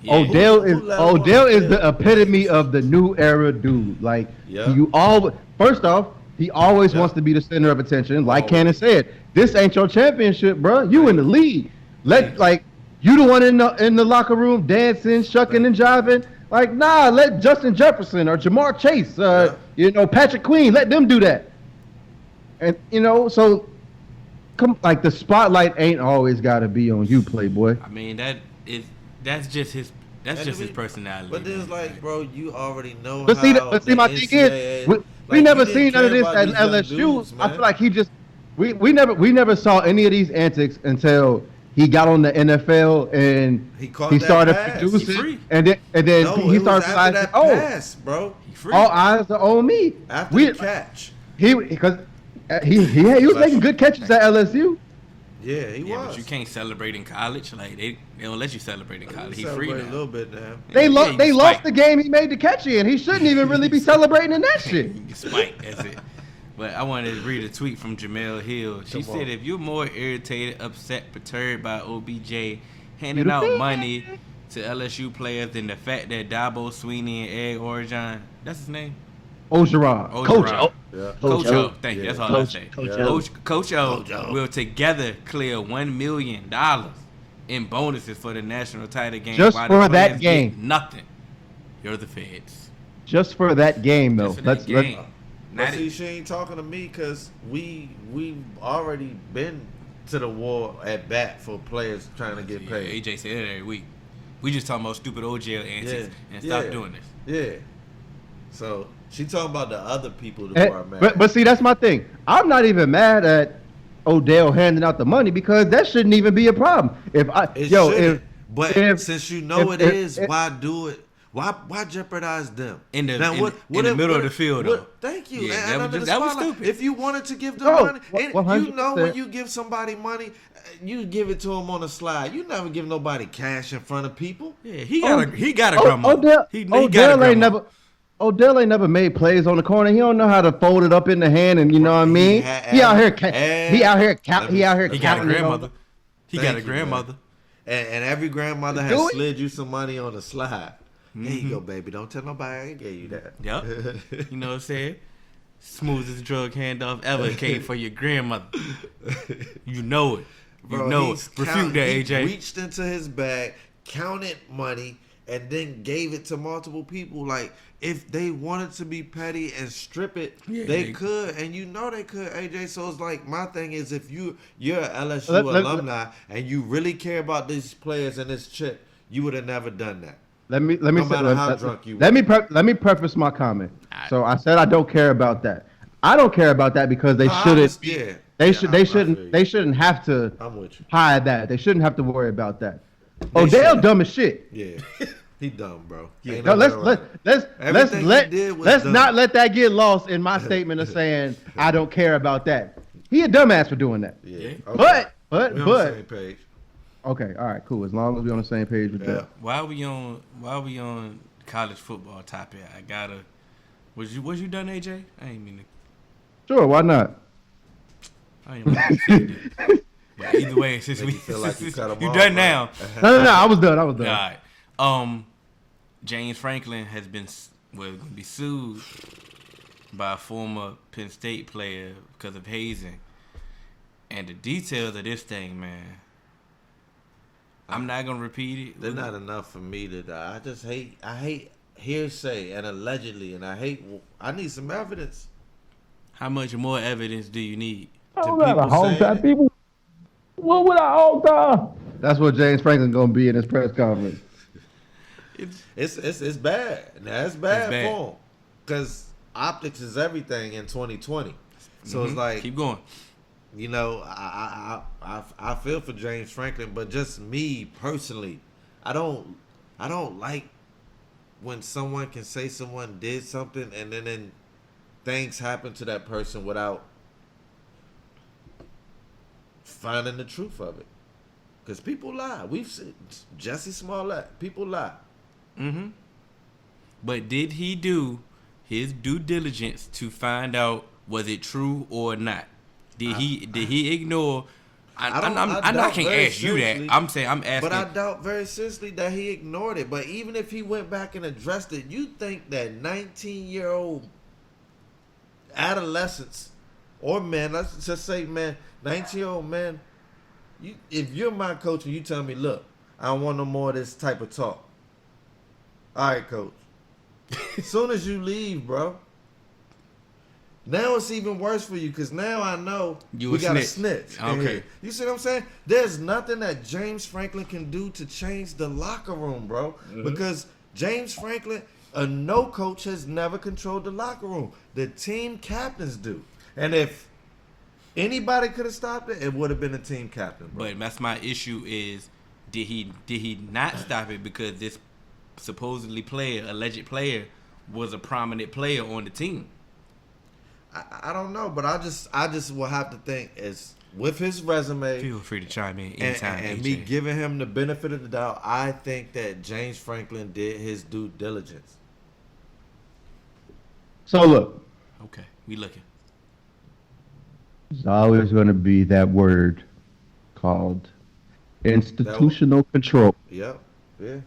Yeah. Odell Who let him Odell off? is the epitome of the new era dude. Like Yeah. you all first off, he always Yeah. wants to be the center of attention. Like Always. Cannon said, this ain't your championship, bruh. You in the league. You the one in the locker room dancing, shucking and jiving. Like, nah, let Justin Jefferson or Jamar Chase, Patrick Queen, let them do that. And so like the spotlight ain't always gotta be on you, Playboy. I mean that's just his personality. But there's man. like, bro, you already know. But see, how my the thing NCAA is, we like, never he didn't seen none of care this about at these young LSU. dudes, I man. feel like he just we never saw any of these antics until he got on the NFL and He caught he that started pass. He producing, free. and then No, he it was started after that realizing, pass, bro. He free. all eyes are on me. After the catch. He was making good catches at LSU. Yeah, he Yeah, was. but you can't celebrate in college. Like they don't let you celebrate in college. He He free celebrated now. a little bit now. They you lost spike. the game he made the catch in. He shouldn't even really be celebrating in that shit. You spike. That's it. But I wanted to read a tweet from Jamel Hill. She Come on. said, "If you're more irritated, upset, perturbed by OBJ handing out money to LSU players than the fact that Dabo Sweeney and Ed Orgeron, that's his name, Ogeron. Coach O. Yeah. Coach O. Thank you. Yeah. That's all I say. Coach O. Coach O Coach O. will together clear $1 million in bonuses for the national title game. Just while for the that players game. get nothing. You're the feds. Just for that game, though. Just for that game. But Not see, it. she ain't talking to me because we've already been to the war at bat for players trying to get Yeah, paid. AJ said it every week. We just talking about stupid OGL antics and stop doing this. Yeah. So she talking about the other people that are mad. But see, that's my thing. I'm not even mad at Odell handing out the money because that shouldn't even be a problem. Since you know it is, why do it? Why jeopardize them in the middle of the field? Though. Thank you. Yeah, that was stupid. If you wanted to give them money, you know when you give somebody money, you give it to them on a slide. You never give nobody cash in front of people. Yeah, he got a grandmother. Odell ain't never made plays on the corner. He don't know how to fold it up in the hand, and you know what I mean. He out here counting. He got a grandmother. He got a grandmother. And every grandmother has slid you some money on a slide. There you go, baby. Don't tell nobody I ain't gave you that. Yep. You know what I'm saying? Smoothest drug handoff ever came for your grandmother. You know it. You know it. Refute that, AJ. He reached into his bag, counted money, and then gave it to multiple people. Like, if they wanted to be petty and strip it, they could. And you know they could, AJ. So it's like, my thing is, if you're an LSU alumni and you really care about these players and this chip, you would have never done that. Let me preface my comment. So I said I don't care about that. I don't care about that because they shouldn't. They shouldn't have to hide that. They shouldn't have to worry about that. Odell dumb as shit. Yeah, he dumb, bro. Yeah. No, let's not let that get lost in my statement of saying I don't care about that. He a dumbass for doing that. Yeah. Okay. But on the same page. Okay, all right, cool. As long as we're on the same page with that. While we on college football topic, I gotta. Was you done, AJ? I ain't mean to. Sure, why not? I ain't mean to. But either way, since you done now. No, I was done. All right. James Franklin has been going to be sued by a former Penn State player because of hazing, and the details of this thing, man. I'm not gonna repeat it. They're not enough for me to die. I hate hearsay and allegedly, and I need some evidence. How much more evidence do you need? People. What would I hold? That's what James Franklin gonna be in his press conference. It's bad. That's bad for him because optics is everything in 2020. So it's like keep going. You know, I feel for James Franklin, but just me personally, I don't like when someone can say someone did something and then things happen to that person without finding the truth of it. Because people lie. We've seen Jesse Smollett. People lie. Mm-hmm. But did he do his due diligence to find out was it true or not? Did he ignore? I can't ask you that. I'm asking. But I doubt very seriously that he ignored it. But even if he went back and addressed it, you think that 19-year-old adolescents or men, let's just say men, 19-year-old men, if you're my coach and you tell me, look, I don't want no more of this type of talk. All right, coach. As soon as you leave, bro. Now it's even worse for you because now I know we got a snitch. Okay. You see what I'm saying? There's nothing that James Franklin can do to change the locker room, bro. Mm-hmm. Because James Franklin, no coach has never controlled the locker room. The team captains do. And if anybody could have stopped it, it would have been the team captain, bro. But that's my issue is did he not stop it because this supposedly alleged player, was a prominent player on the team? I don't know, but I just will have to think is with his resume. Feel free to chime in anytime. And me giving him the benefit of the doubt, I think that James Franklin did his due diligence. So look. Okay, we looking. There's always going to be that word called institutional control. Yep. Yeah.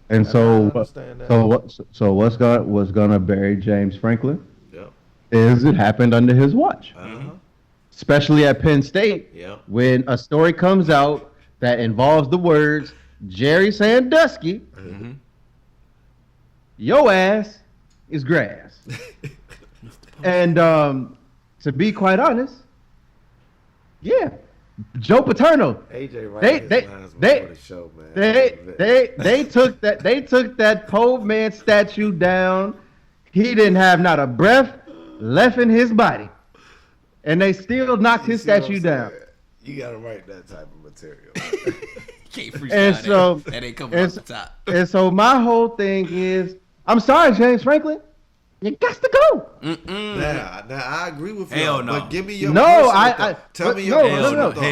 And so what's gonna bury James Franklin? Yep. Is it happened under his watch. Uh-huh. Especially at Penn State, yep. When a story comes out that involves the words Jerry Sandusky, mm-hmm. Your ass is grass. And to be quite honest, yeah, Joe Paterno. AJ They took that Pope man statue down. He didn't have not a breath left in his body. and they still knocked his see what I'm statue saying? down. You gotta write that type of material. Can't freestyle And that. so, That ain't coming off the top. and so my whole thing is, I'm sorry, James Franklin, you got to go. Now I agree with you. Hell no. But give me your No, personal thought. Tell but me your no, personal no, no. thoughts.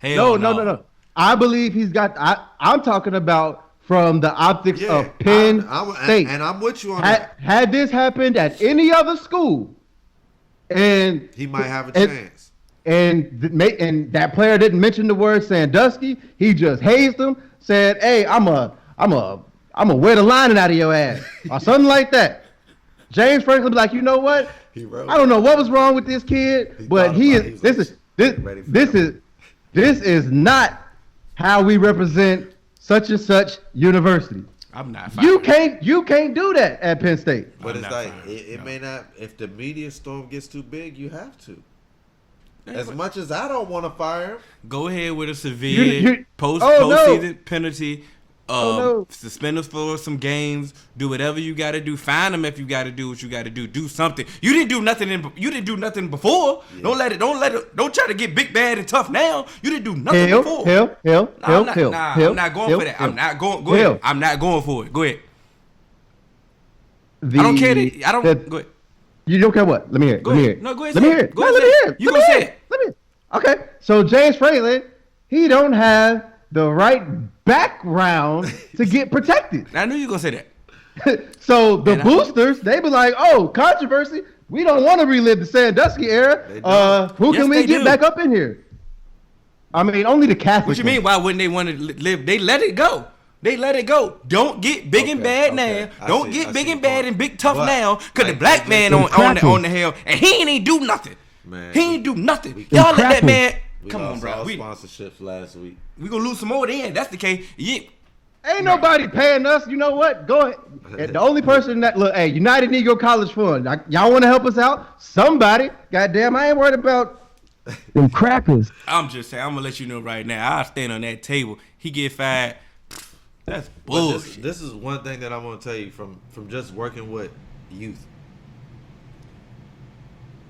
Hell no. No. I believe he's got. I'm talking about from the optics Yeah, of Penn State. and I'm with you on that. Had this happened at any other school, and He might have a chance. and that player didn't mention the word Sandusky, he just hazed him. Said, "Hey, I'm a wear the lining out of your ass," or something like that. James Franklin be like, you know what? He wrote I don't know what was wrong with this kid, He but thought he about it. is. He was This like, is ready for this that. is not how we represent such and such university. I'm not. You firing. can't do that at Penn State. But I'm it's not like firing. it No. may not. If the media storm gets too big, you have to. Yeah, As but- much as I don't want to fire him, Go ahead with a severe You- postseason penalty. no. Suspend us for some games. Do whatever you got to do. Fine them if you got to do what you got to do. Do something. You didn't do nothing. You didn't do nothing before. Yeah. Don't try to get big, bad, and tough now. You didn't do nothing before. Hell. I'm not going for that. I'm not going. Go ahead. I'm not going for it. Go ahead. I don't care. Go ahead. You don't care what? Let me hear it. Go Let me ahead. hear it. No, go ahead, Let me say hear it. it. Go No, ahead, let say me it. hear it. You Let gonna me say hear it. Let me. Okay. So James Franklin, he don't have the right background to get protected. I knew you were gonna say that. So the And I- boosters, they be like, "Oh, controversy. We don't want to relive the Sandusky era. They don't. Who Yes, can we they get do. back up in here?" I mean, only the Catholic. What you mean? Why wouldn't they want to live? They let it go. They let it go. Don't get big and bad Okay. now. I Don't see- get I big see and the bad point. and big tough But, now. Cause the like, black they man just- on the hell, and he ain't do nothing. Man, he ain't do nothing. we- Y'all let that crackers. man. we Come on, lost bro. all We sponsorships last week. gonna lose some more then. That's the case. Yeah. Ain't nobody paying us. You know what? Go ahead. And the only person that look, hey, United Negro College Fund. Y'all want to help us out? Somebody. Goddamn, I ain't worried about them crackers. I'm just saying. I'm gonna let you know right now. I'll stand on that table. He get fired. That's But bullshit. this is one thing that I'm gonna tell you from just working with youth.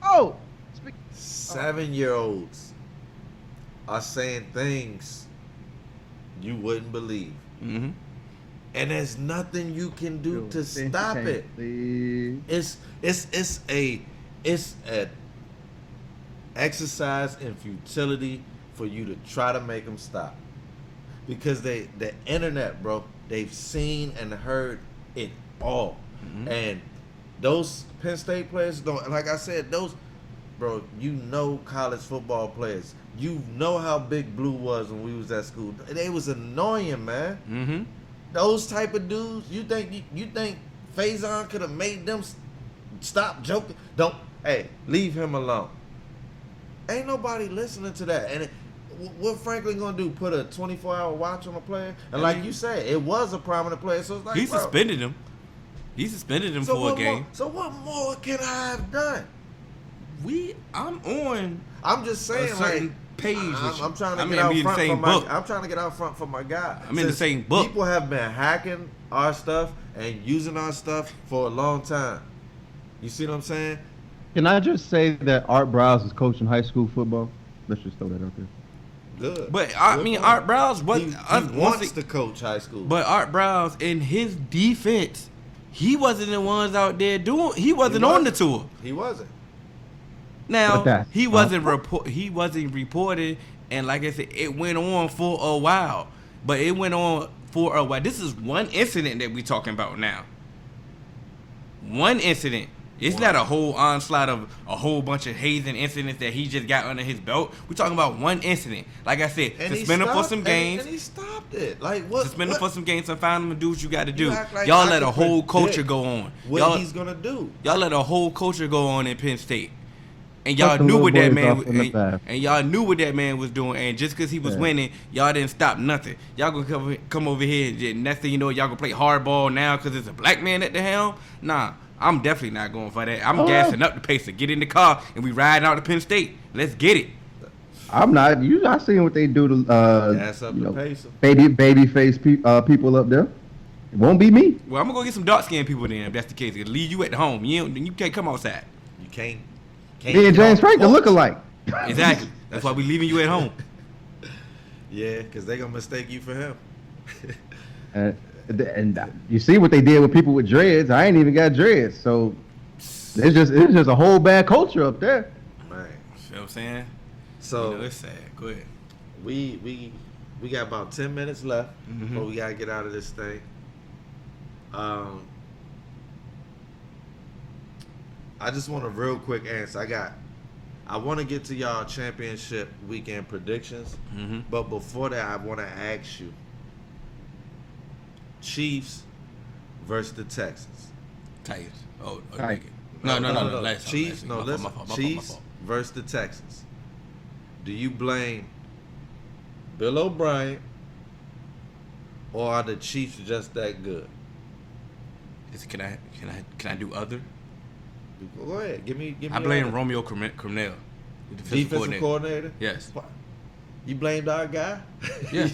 Oh, 7-year-olds are saying things you wouldn't believe, Mm-hmm. and there's nothing you can do to stop it. It's a exercise in futility for you to try to make them stop, because the internet, bro, they've seen and heard it all. And those Penn State players don't, like I said, those, bro, you know, college football players, you know how big Blue was when we was at school. They was annoying, man. Mm-hmm. Those type of dudes, you think Faison could have made them stop joking? Don't, hey, leave him alone. Ain't nobody listening to that. And what Franklin gonna do? Put a 24-hour watch on a player? And like you said, it was a prominent player, so it's like, He bro, suspended him. He suspended him so for a what game. more, so what more can I have done? I'm on I'm just a saying, certain like, page with you. I'm trying to I get mean, out we in the front same for my. book. I'm trying to get out front for my guy. I'm in the same book. People have been hacking our stuff and using our stuff for a long time. You see what I'm saying? Can I just say that Art Browse is coaching high school football? Let's just throw that out there. Good. But I Good mean, point. Art Browse, what He once wants to coach high school. but Art Browse in his defense, he wasn't the ones out there doing. He wasn't on the tour. He wasn't. Now But that- he wasn't reported, and like I said, it went on for a while. But it went on for a while. This is one incident that we're talking about now. One incident. It's not a whole onslaught of a whole bunch of hazing incidents that he just got under his belt. We're talking about one incident. Like I said, And he suspend him for stopped- some and- games. And he stopped it. Like what? Suspend him what, for some games and find him and do what you got to do. act like Y'all I let a could whole predict culture go on. what he's gonna do? Y'all let a whole culture go on in Penn State, and y'all Cut the knew little what that boys man off in the bath. and y'all knew what that man was doing. And just because he was Yeah. winning, y'all didn't stop nothing. Y'all gonna come over here and next thing you know, y'all gonna play hardball now because it's a black man at the helm. Nah, I'm definitely not going for that. I'm gassing up the pace to get in the car and we riding out to Penn State. Let's get it. I'm not. I seen what they do to Gas up you the know, pace. baby face people up there. It won't be me. Well, I'm gonna go get some dark skinned people then if that's the case. It'll leave you at home. You can't come outside. You can't. Can't Me and get James off the Franklin porch. look alike. Exactly. That's why we leaving you at home. Yeah, because they gonna mistake you for him. And you see what they did with people with dreads. I ain't even got dreads, so it's just a whole bad culture up there. Man. You know what I'm saying? So You know, it's sad. Go ahead. we got about 10 minutes left before we gotta get out of this thing. I just want a real quick answer. I want to get to y'all championship weekend predictions, but before that, I want to ask you: Chiefs versus the Texans. Titans. Oh, Right. No. Last time, Chiefs. last No, week. listen. My fault. Chiefs versus the Texans. Do you blame Bill O'Brien, or are the Chiefs just that good? Can I do other? Go ahead. Give me. I blame Romeo Crennel, the defensive coordinator. Yes. You blamed our guy. Yeah.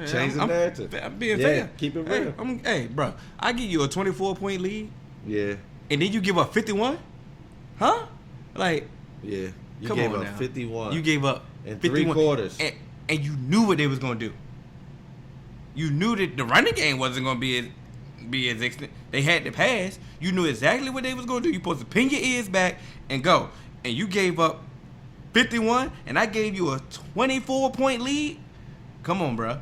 Change the narrative. I'm being Yeah, fair. keep it real. Hey, bro, I give you a 24-point lead, Yeah. and then you give up 51? Huh? Like, Yeah. You come gave on up now. 51. You gave up in 51. 3 quarters. And you knew what they was going to do. You knew that the running game wasn't going to be as extent. They had to pass. You knew exactly what they was going to do. You supposed to pin your ears back and go. And you gave up 51, and I gave you a 24-point lead. Come on, bro.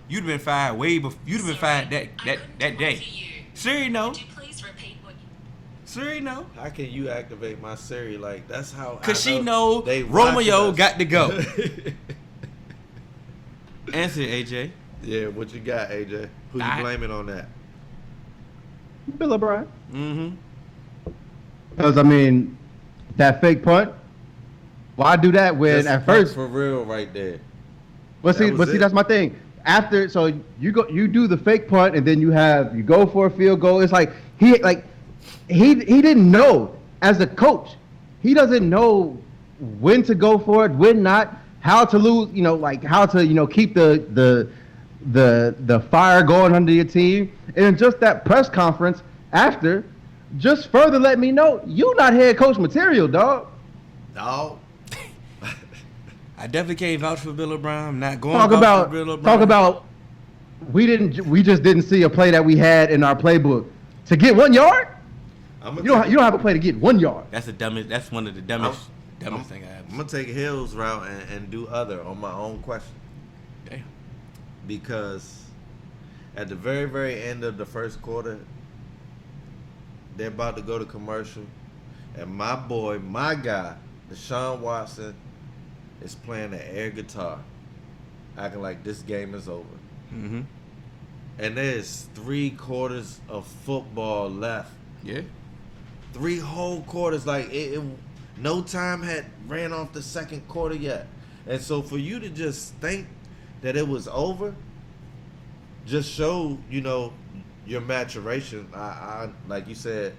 You'd have been fired way before. You'd have been fired that day. Siri, no. Siri, no. How can you activate my Siri like that's how? Cause I she know they Romeo watching us. got to go. Answer it, AJ. Yeah, what you got, AJ? Who you I- blaming on that? Bill O'Brien. Mm-hmm. Because I mean, that fake punt. Why do that when That's at first? for real right there. But That was see, it. that's my thing. After, so you do the fake punt, and then you go for a field goal. It's like he didn't know as a coach. He doesn't know when to go for it, when not, how to lose. How to keep the fire going under your team. And just that press conference after, just further let me know you not head coach material, dog. No. I definitely can't vouch for Bill O'Brien. I'm not going Talk to vouch about for Bill O'Brien. talk about we just didn't see a play that we had in our playbook to get 1 yard. You don't have a play to get 1 yard. That's the dumbest. That's one of the dumbest thing I I'm have. gonna take Hill's route and do other on my own question, Damn. because at the very, very end of the first quarter, they're about to go to commercial, and my guy, Deshaun Watson, is playing the air guitar, acting like this game is over. Mm-hmm. And there's 3 quarters of football left. Yeah. 3 whole quarters, like no time had ran off the second quarter yet. And so for you to just think that it was over, just show, your maturation. I like you said,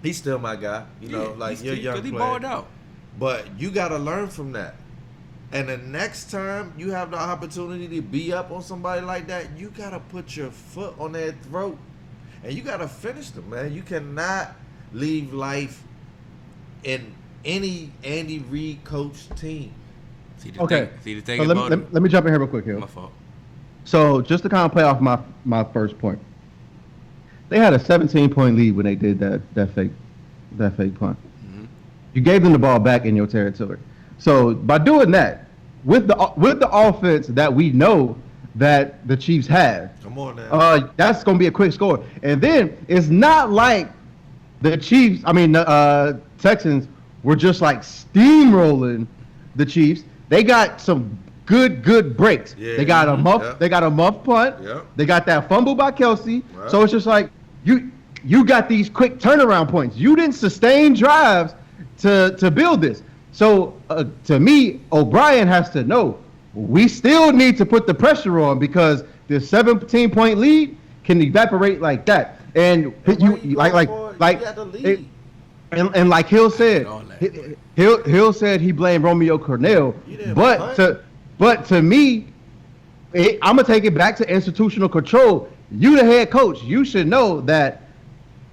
he's still my guy. You're young Because he player. balled out. But you got to learn from that. And the next time you have the opportunity to be up on somebody like that, you got to put your foot on their throat. And you got to finish them, man. You cannot leave life in any Andy Reid coached team. See the Okay. thing So about it. let me jump in here real quick, Hill. My fault. So just to kind of play off my first point, they had a 17-point lead when they did that fake punt. Mm-hmm. You gave them the ball back in your territory. So by doing that, with the offense that we know that the Chiefs have, Come on now. that's gonna be a quick score. And then it's not like the Texans were just like steamrolling the Chiefs. They got some good breaks. Yeah. They got a muff. Yeah. They got a muff punt. Yeah. They got that fumble by Kelsey. Right. So it's just like you got these quick turnaround points. You didn't sustain drives to build this. So to me, O'Brien has to know we still need to put the pressure on because the 17-point lead can evaporate like that. And You got the lead. And like Hill said, all that. Hill said he blamed Romeo Cornell, You didn't but to me, I'm gonna take it back to institutional control. You the head coach, you should know that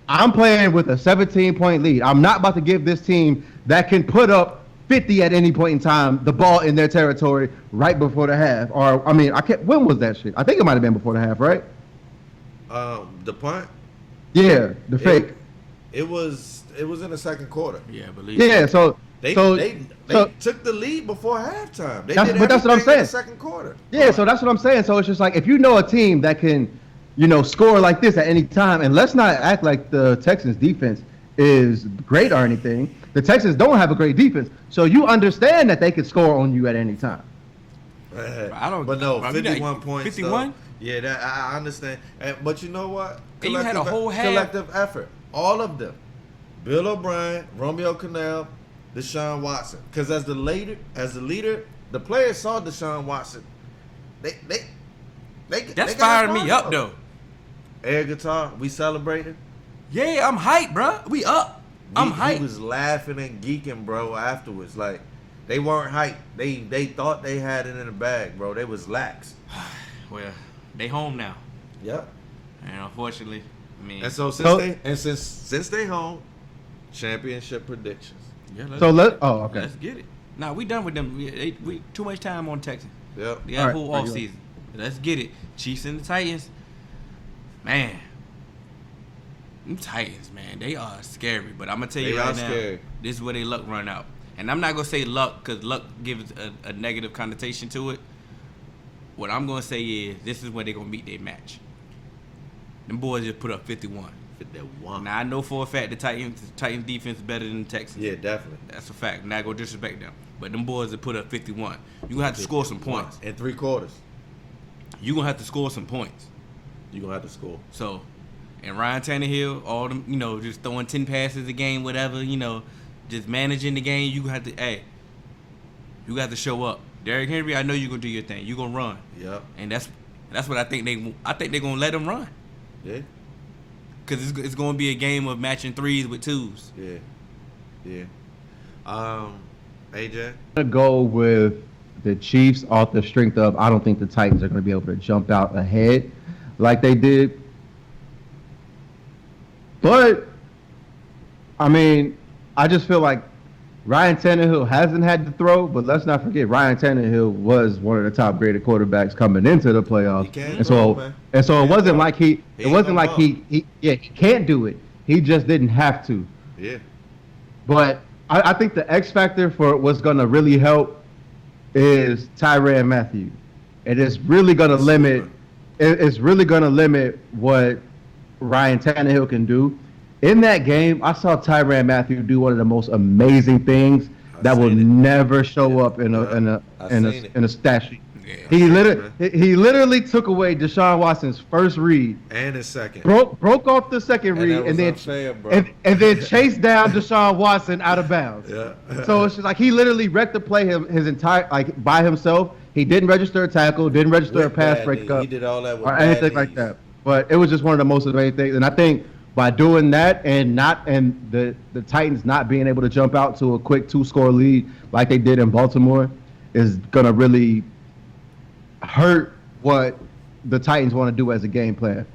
I'm playing with a 17-point lead. I'm not about to give this team that can put up 50 at any point in time the ball in their territory right before the half. Or I mean, I can't. When was that shit? I think it might have been before the half, right? The punt. Yeah, the fake. It was in the second quarter. Yeah, I believe. Yeah, so They so took the lead before halftime. That's what I'm saying. In the second quarter. yeah, so that's what I'm saying. So it's just like if you know a team that can, score like this at any time, and let's not act like the Texans defense is great or anything. The Texans don't have a great defense, so you understand that they could score on you at any time. I don't. But no, I mean, 51 points. 51. Yeah, that I understand. But you know what? And you had a whole half. Collective effort. All of them. Bill O'Brien, Romeo Crennel, Deshaun Watson. Because as the leader, the players saw Deshaun Watson. That's firing me up though. Air guitar, we celebrating. Yeah, I'm hyped, bro. We up. I'm hyped. He was laughing and geeking, bro. Afterwards, like they weren't hyped. They thought they had it in the bag, bro. They was lax. Well, they home now, Yep. and unfortunately, I mean, And so since they home, championship predictions. yeah, Okay. let's get it. Nah, we done with them. We too much time on Texas. Yep. We got a All right, whole are you off season. Let's get it. Chiefs and the Titans. Man. Them Titans, man, they are scary. But I'm gonna tell you They right are now, scary. this is where they luck run out. And I'm not gonna say luck because luck gives a negative connotation to it. What I'm gonna say is this is where they're gonna meet their match. Them boys just put up 51. Now I know for a fact the Titans defense is better than the Texans. Yeah, definitely. That's a fact. Not gonna disrespect them. But them boys that put up 51. You gonna have to score some points. In 3 quarters, You gonna have to score some points. you gonna have to score. So, and Ryan Tannehill, all them, just throwing 10 passes a game, whatever, just managing the game. You have to, you got to show up. Derrick Henry, I know you gonna do your thing. You gonna run. Yep. And that's what I think they're gonna let them run. Yeah. Cause it's gonna be a game of matching threes with twos. Yeah. Yeah. AJ. I'm gonna go with the Chiefs off the strength of I don't think the Titans are going to be able to jump out ahead like they did. But I mean, I just feel like Ryan Tannehill hasn't had to throw, but let's not forget Ryan Tannehill was one of the top graded quarterbacks coming into the playoffs. He can't and throw, so man. and so it wasn't throw. like he can't do it. He just didn't have to. Yeah. But I think the X factor for what's going to really help is Tyrann Mathieu. And it's really going to limit. It's really going to limit what Ryan Tannehill can do. In that game, I saw Tyrann Mathieu do one of the most amazing things that will never show up in a stat sheet. Yeah. He literally took away Deshaun Watson's first read, And his second. broke off the second read, that was unfair, bro. and then chased down Deshaun Watson out of bounds. Yeah. So it's just like he literally wrecked the play his entire by himself. He didn't register a tackle, didn't register a With pass bad breakup, knees. He did all that with or bad anything like knees. that. But it was just one of the most amazing things. And I think by doing that and the Titans not being able to jump out to a quick 2-score lead like they did in Baltimore is gonna really hurt what the Titans want to do as a game plan.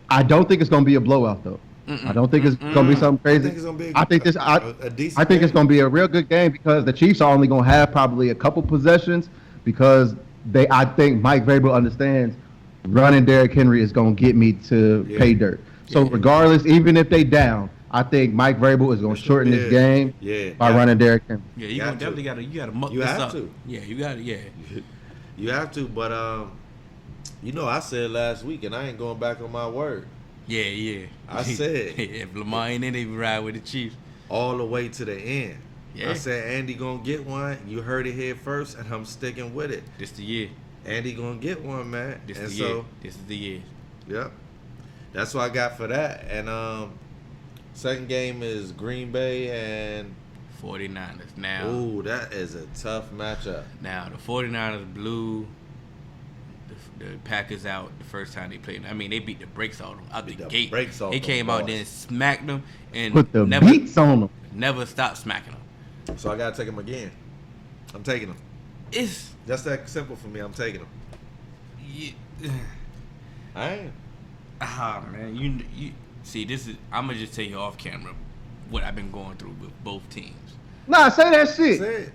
I don't think it's gonna be a blowout though. I don't think it's gonna be something crazy. think it's gonna be I think a decent I think it's game. gonna be a real good game because the Chiefs are only gonna have probably a couple possessions because I think Mike Vrabel understands running Derrick Henry is gonna get me to pay dirt. So regardless, even if they down, I think Mike Vrabel is gonna It's gonna shorten be this game by running Derrick Henry. Yeah, you Got to. definitely you gotta muck You this have up. to. Yeah, you gotta. Yeah. You have to, but I said last week, and I ain't going back on my word. Yeah. I said if Lamar ain't in, they ride with the Chiefs. all the way to the end. Yeah. I said Andy gonna get one. You heard it here first, and I'm sticking with it. This the year. Andy gonna get one, man. This and the so, year. This is the year. yep, that's what I got for that. And second game is Green Bay and 49ers. Now, ooh, that is a tough matchup. Now the 49ers blew the Packers out the first time they played. I mean, they beat the brakes off them out the Beat the gate. brakes off They them came out boys. there and smacked them and Put the never beats on them. never stopped smacking them. So I gotta take him again. I'm taking him. It's Just that simple for me. I'm taking him. yeah, I ain't. man, you See, I'm gonna just tell you off camera what I've been going through with both teams. Nah, say that shit. Say it.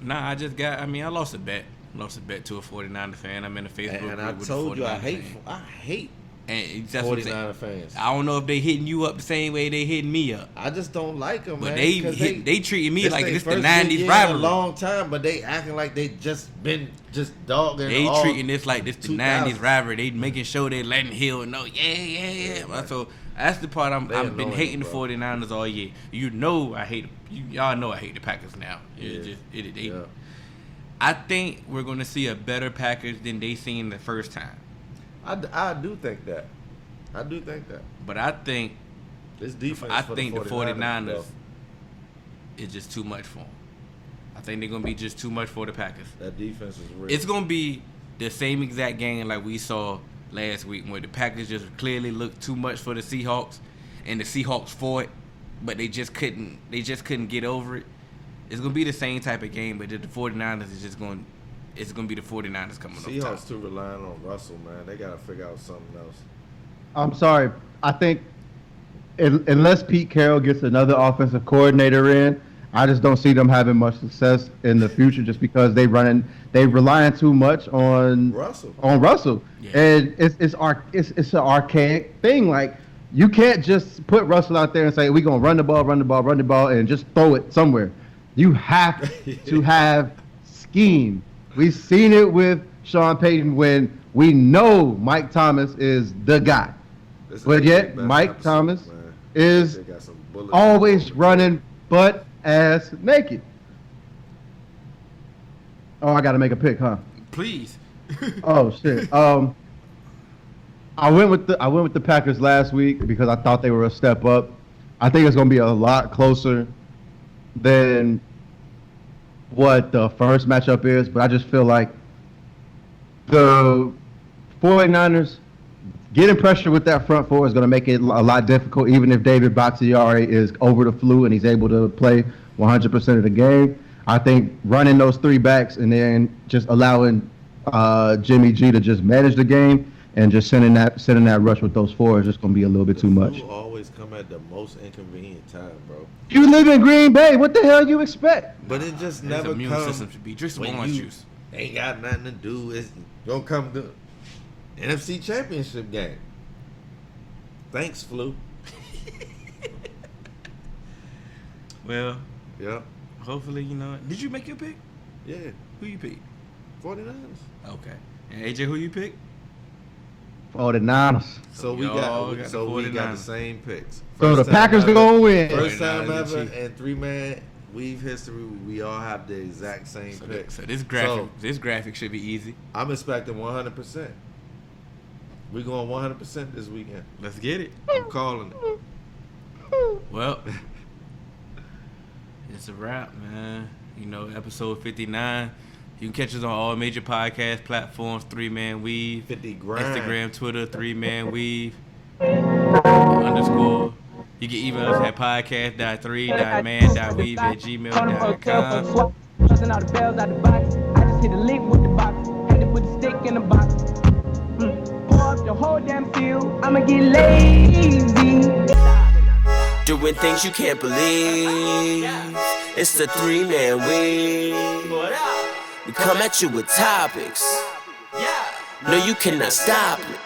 Nah, I lost a bet. Lost a bet to a 49er fan. I'm in a Facebook group And I with told a 49er you fan. I hate And that's what I'm saying. 49er fans. I don't know if they hitting you up the same way they hitting me up. I just don't like them, But man. they treating me like this the first 90s big year in rivalry. a long time, but they acting like they just been dogging. They all treating this like this the 2000s. 90s rivalry. They making sure they letting Hill know, yeah. So that's the part I've been annoying, hating bro. the 49ers all year. You know I hate y'all know I hate the Packers now. Yeah. I think we're gonna see a better Packers than they seen the first time. I do think that. I do think that. But I think This defense. I for think the 49ers bro. is just too much for them. I think they're gonna be just too much for the Packers. That defense is real. It's gonna be the same exact game like we saw last week, where the Packers just clearly looked too much for the Seahawks, and the Seahawks fought, but they just couldn't get over it. It's gonna be the same type of game, but the 49ers is just going. It's gonna be the 49ers coming up top. Seahawks too relying on Russell, man. They gotta figure out something else. I'm sorry. I think unless Pete Carroll gets another offensive coordinator in, I just don't see them having much success in the future just because they relying too much on Russell. Yeah. And it's an archaic thing. Like, you can't just put Russell out there and say we're gonna run the ball and just throw it somewhere. You have to have scheme. We've seen it with Sean Payton when we know Mike Thomas is the guy. But yet Mike Thomas is always running butt ass naked. Oh, I gotta make a pick, huh? Please. Oh shit. I went with the Packers last week because I thought they were a step up. I think it's gonna be a lot closer than what the first matchup is, but I just feel like the 49ers getting pressure with that front four is going to make it a lot difficult, even if David Bakhtiari is over the flu and he's able to play 100% of the game. I think running those three backs and then just allowing Jimmy G to just manage the game and just sending that rush with those four is just going to be a little bit too much. You always come at the most inconvenient time, bro. You live in Green Bay. What the hell you expect? But it just His never immune comes. system should be just when orange you juice. Ain't got nothing to do. It's gonna come to NFC Championship game. Thanks, Flu. Well, Yeah. hopefully, did you make your pick? Yeah. Who you pick? 49ers. Okay. And AJ, who you pick? 49ers. So we y'all got got so the we got 49ers. the same picks. So the First time Packers ever- going to win. First time 49ers ever and in 3-man weave history, we all have the exact same pick. So this graphic should be easy. I'm expecting 100%. We going 100% this weekend. Let's get it. I'm calling it. Well, it's a wrap, man. Episode 59. You can catch us on all major podcast platforms, 3-Man Weave. 50 grand. Instagram, Twitter, 3-Man Weave. _ You can email us at podcast.3.man.weave@gmail.com. Busting all the bells out the box. I just hit a lick with the box. Had to put the stick in the box. Pour up the whole damn field. I'ma get lazy. Doing things you can't believe. It's the 3-Man Weave. We come at you with topics. No, you cannot stop it.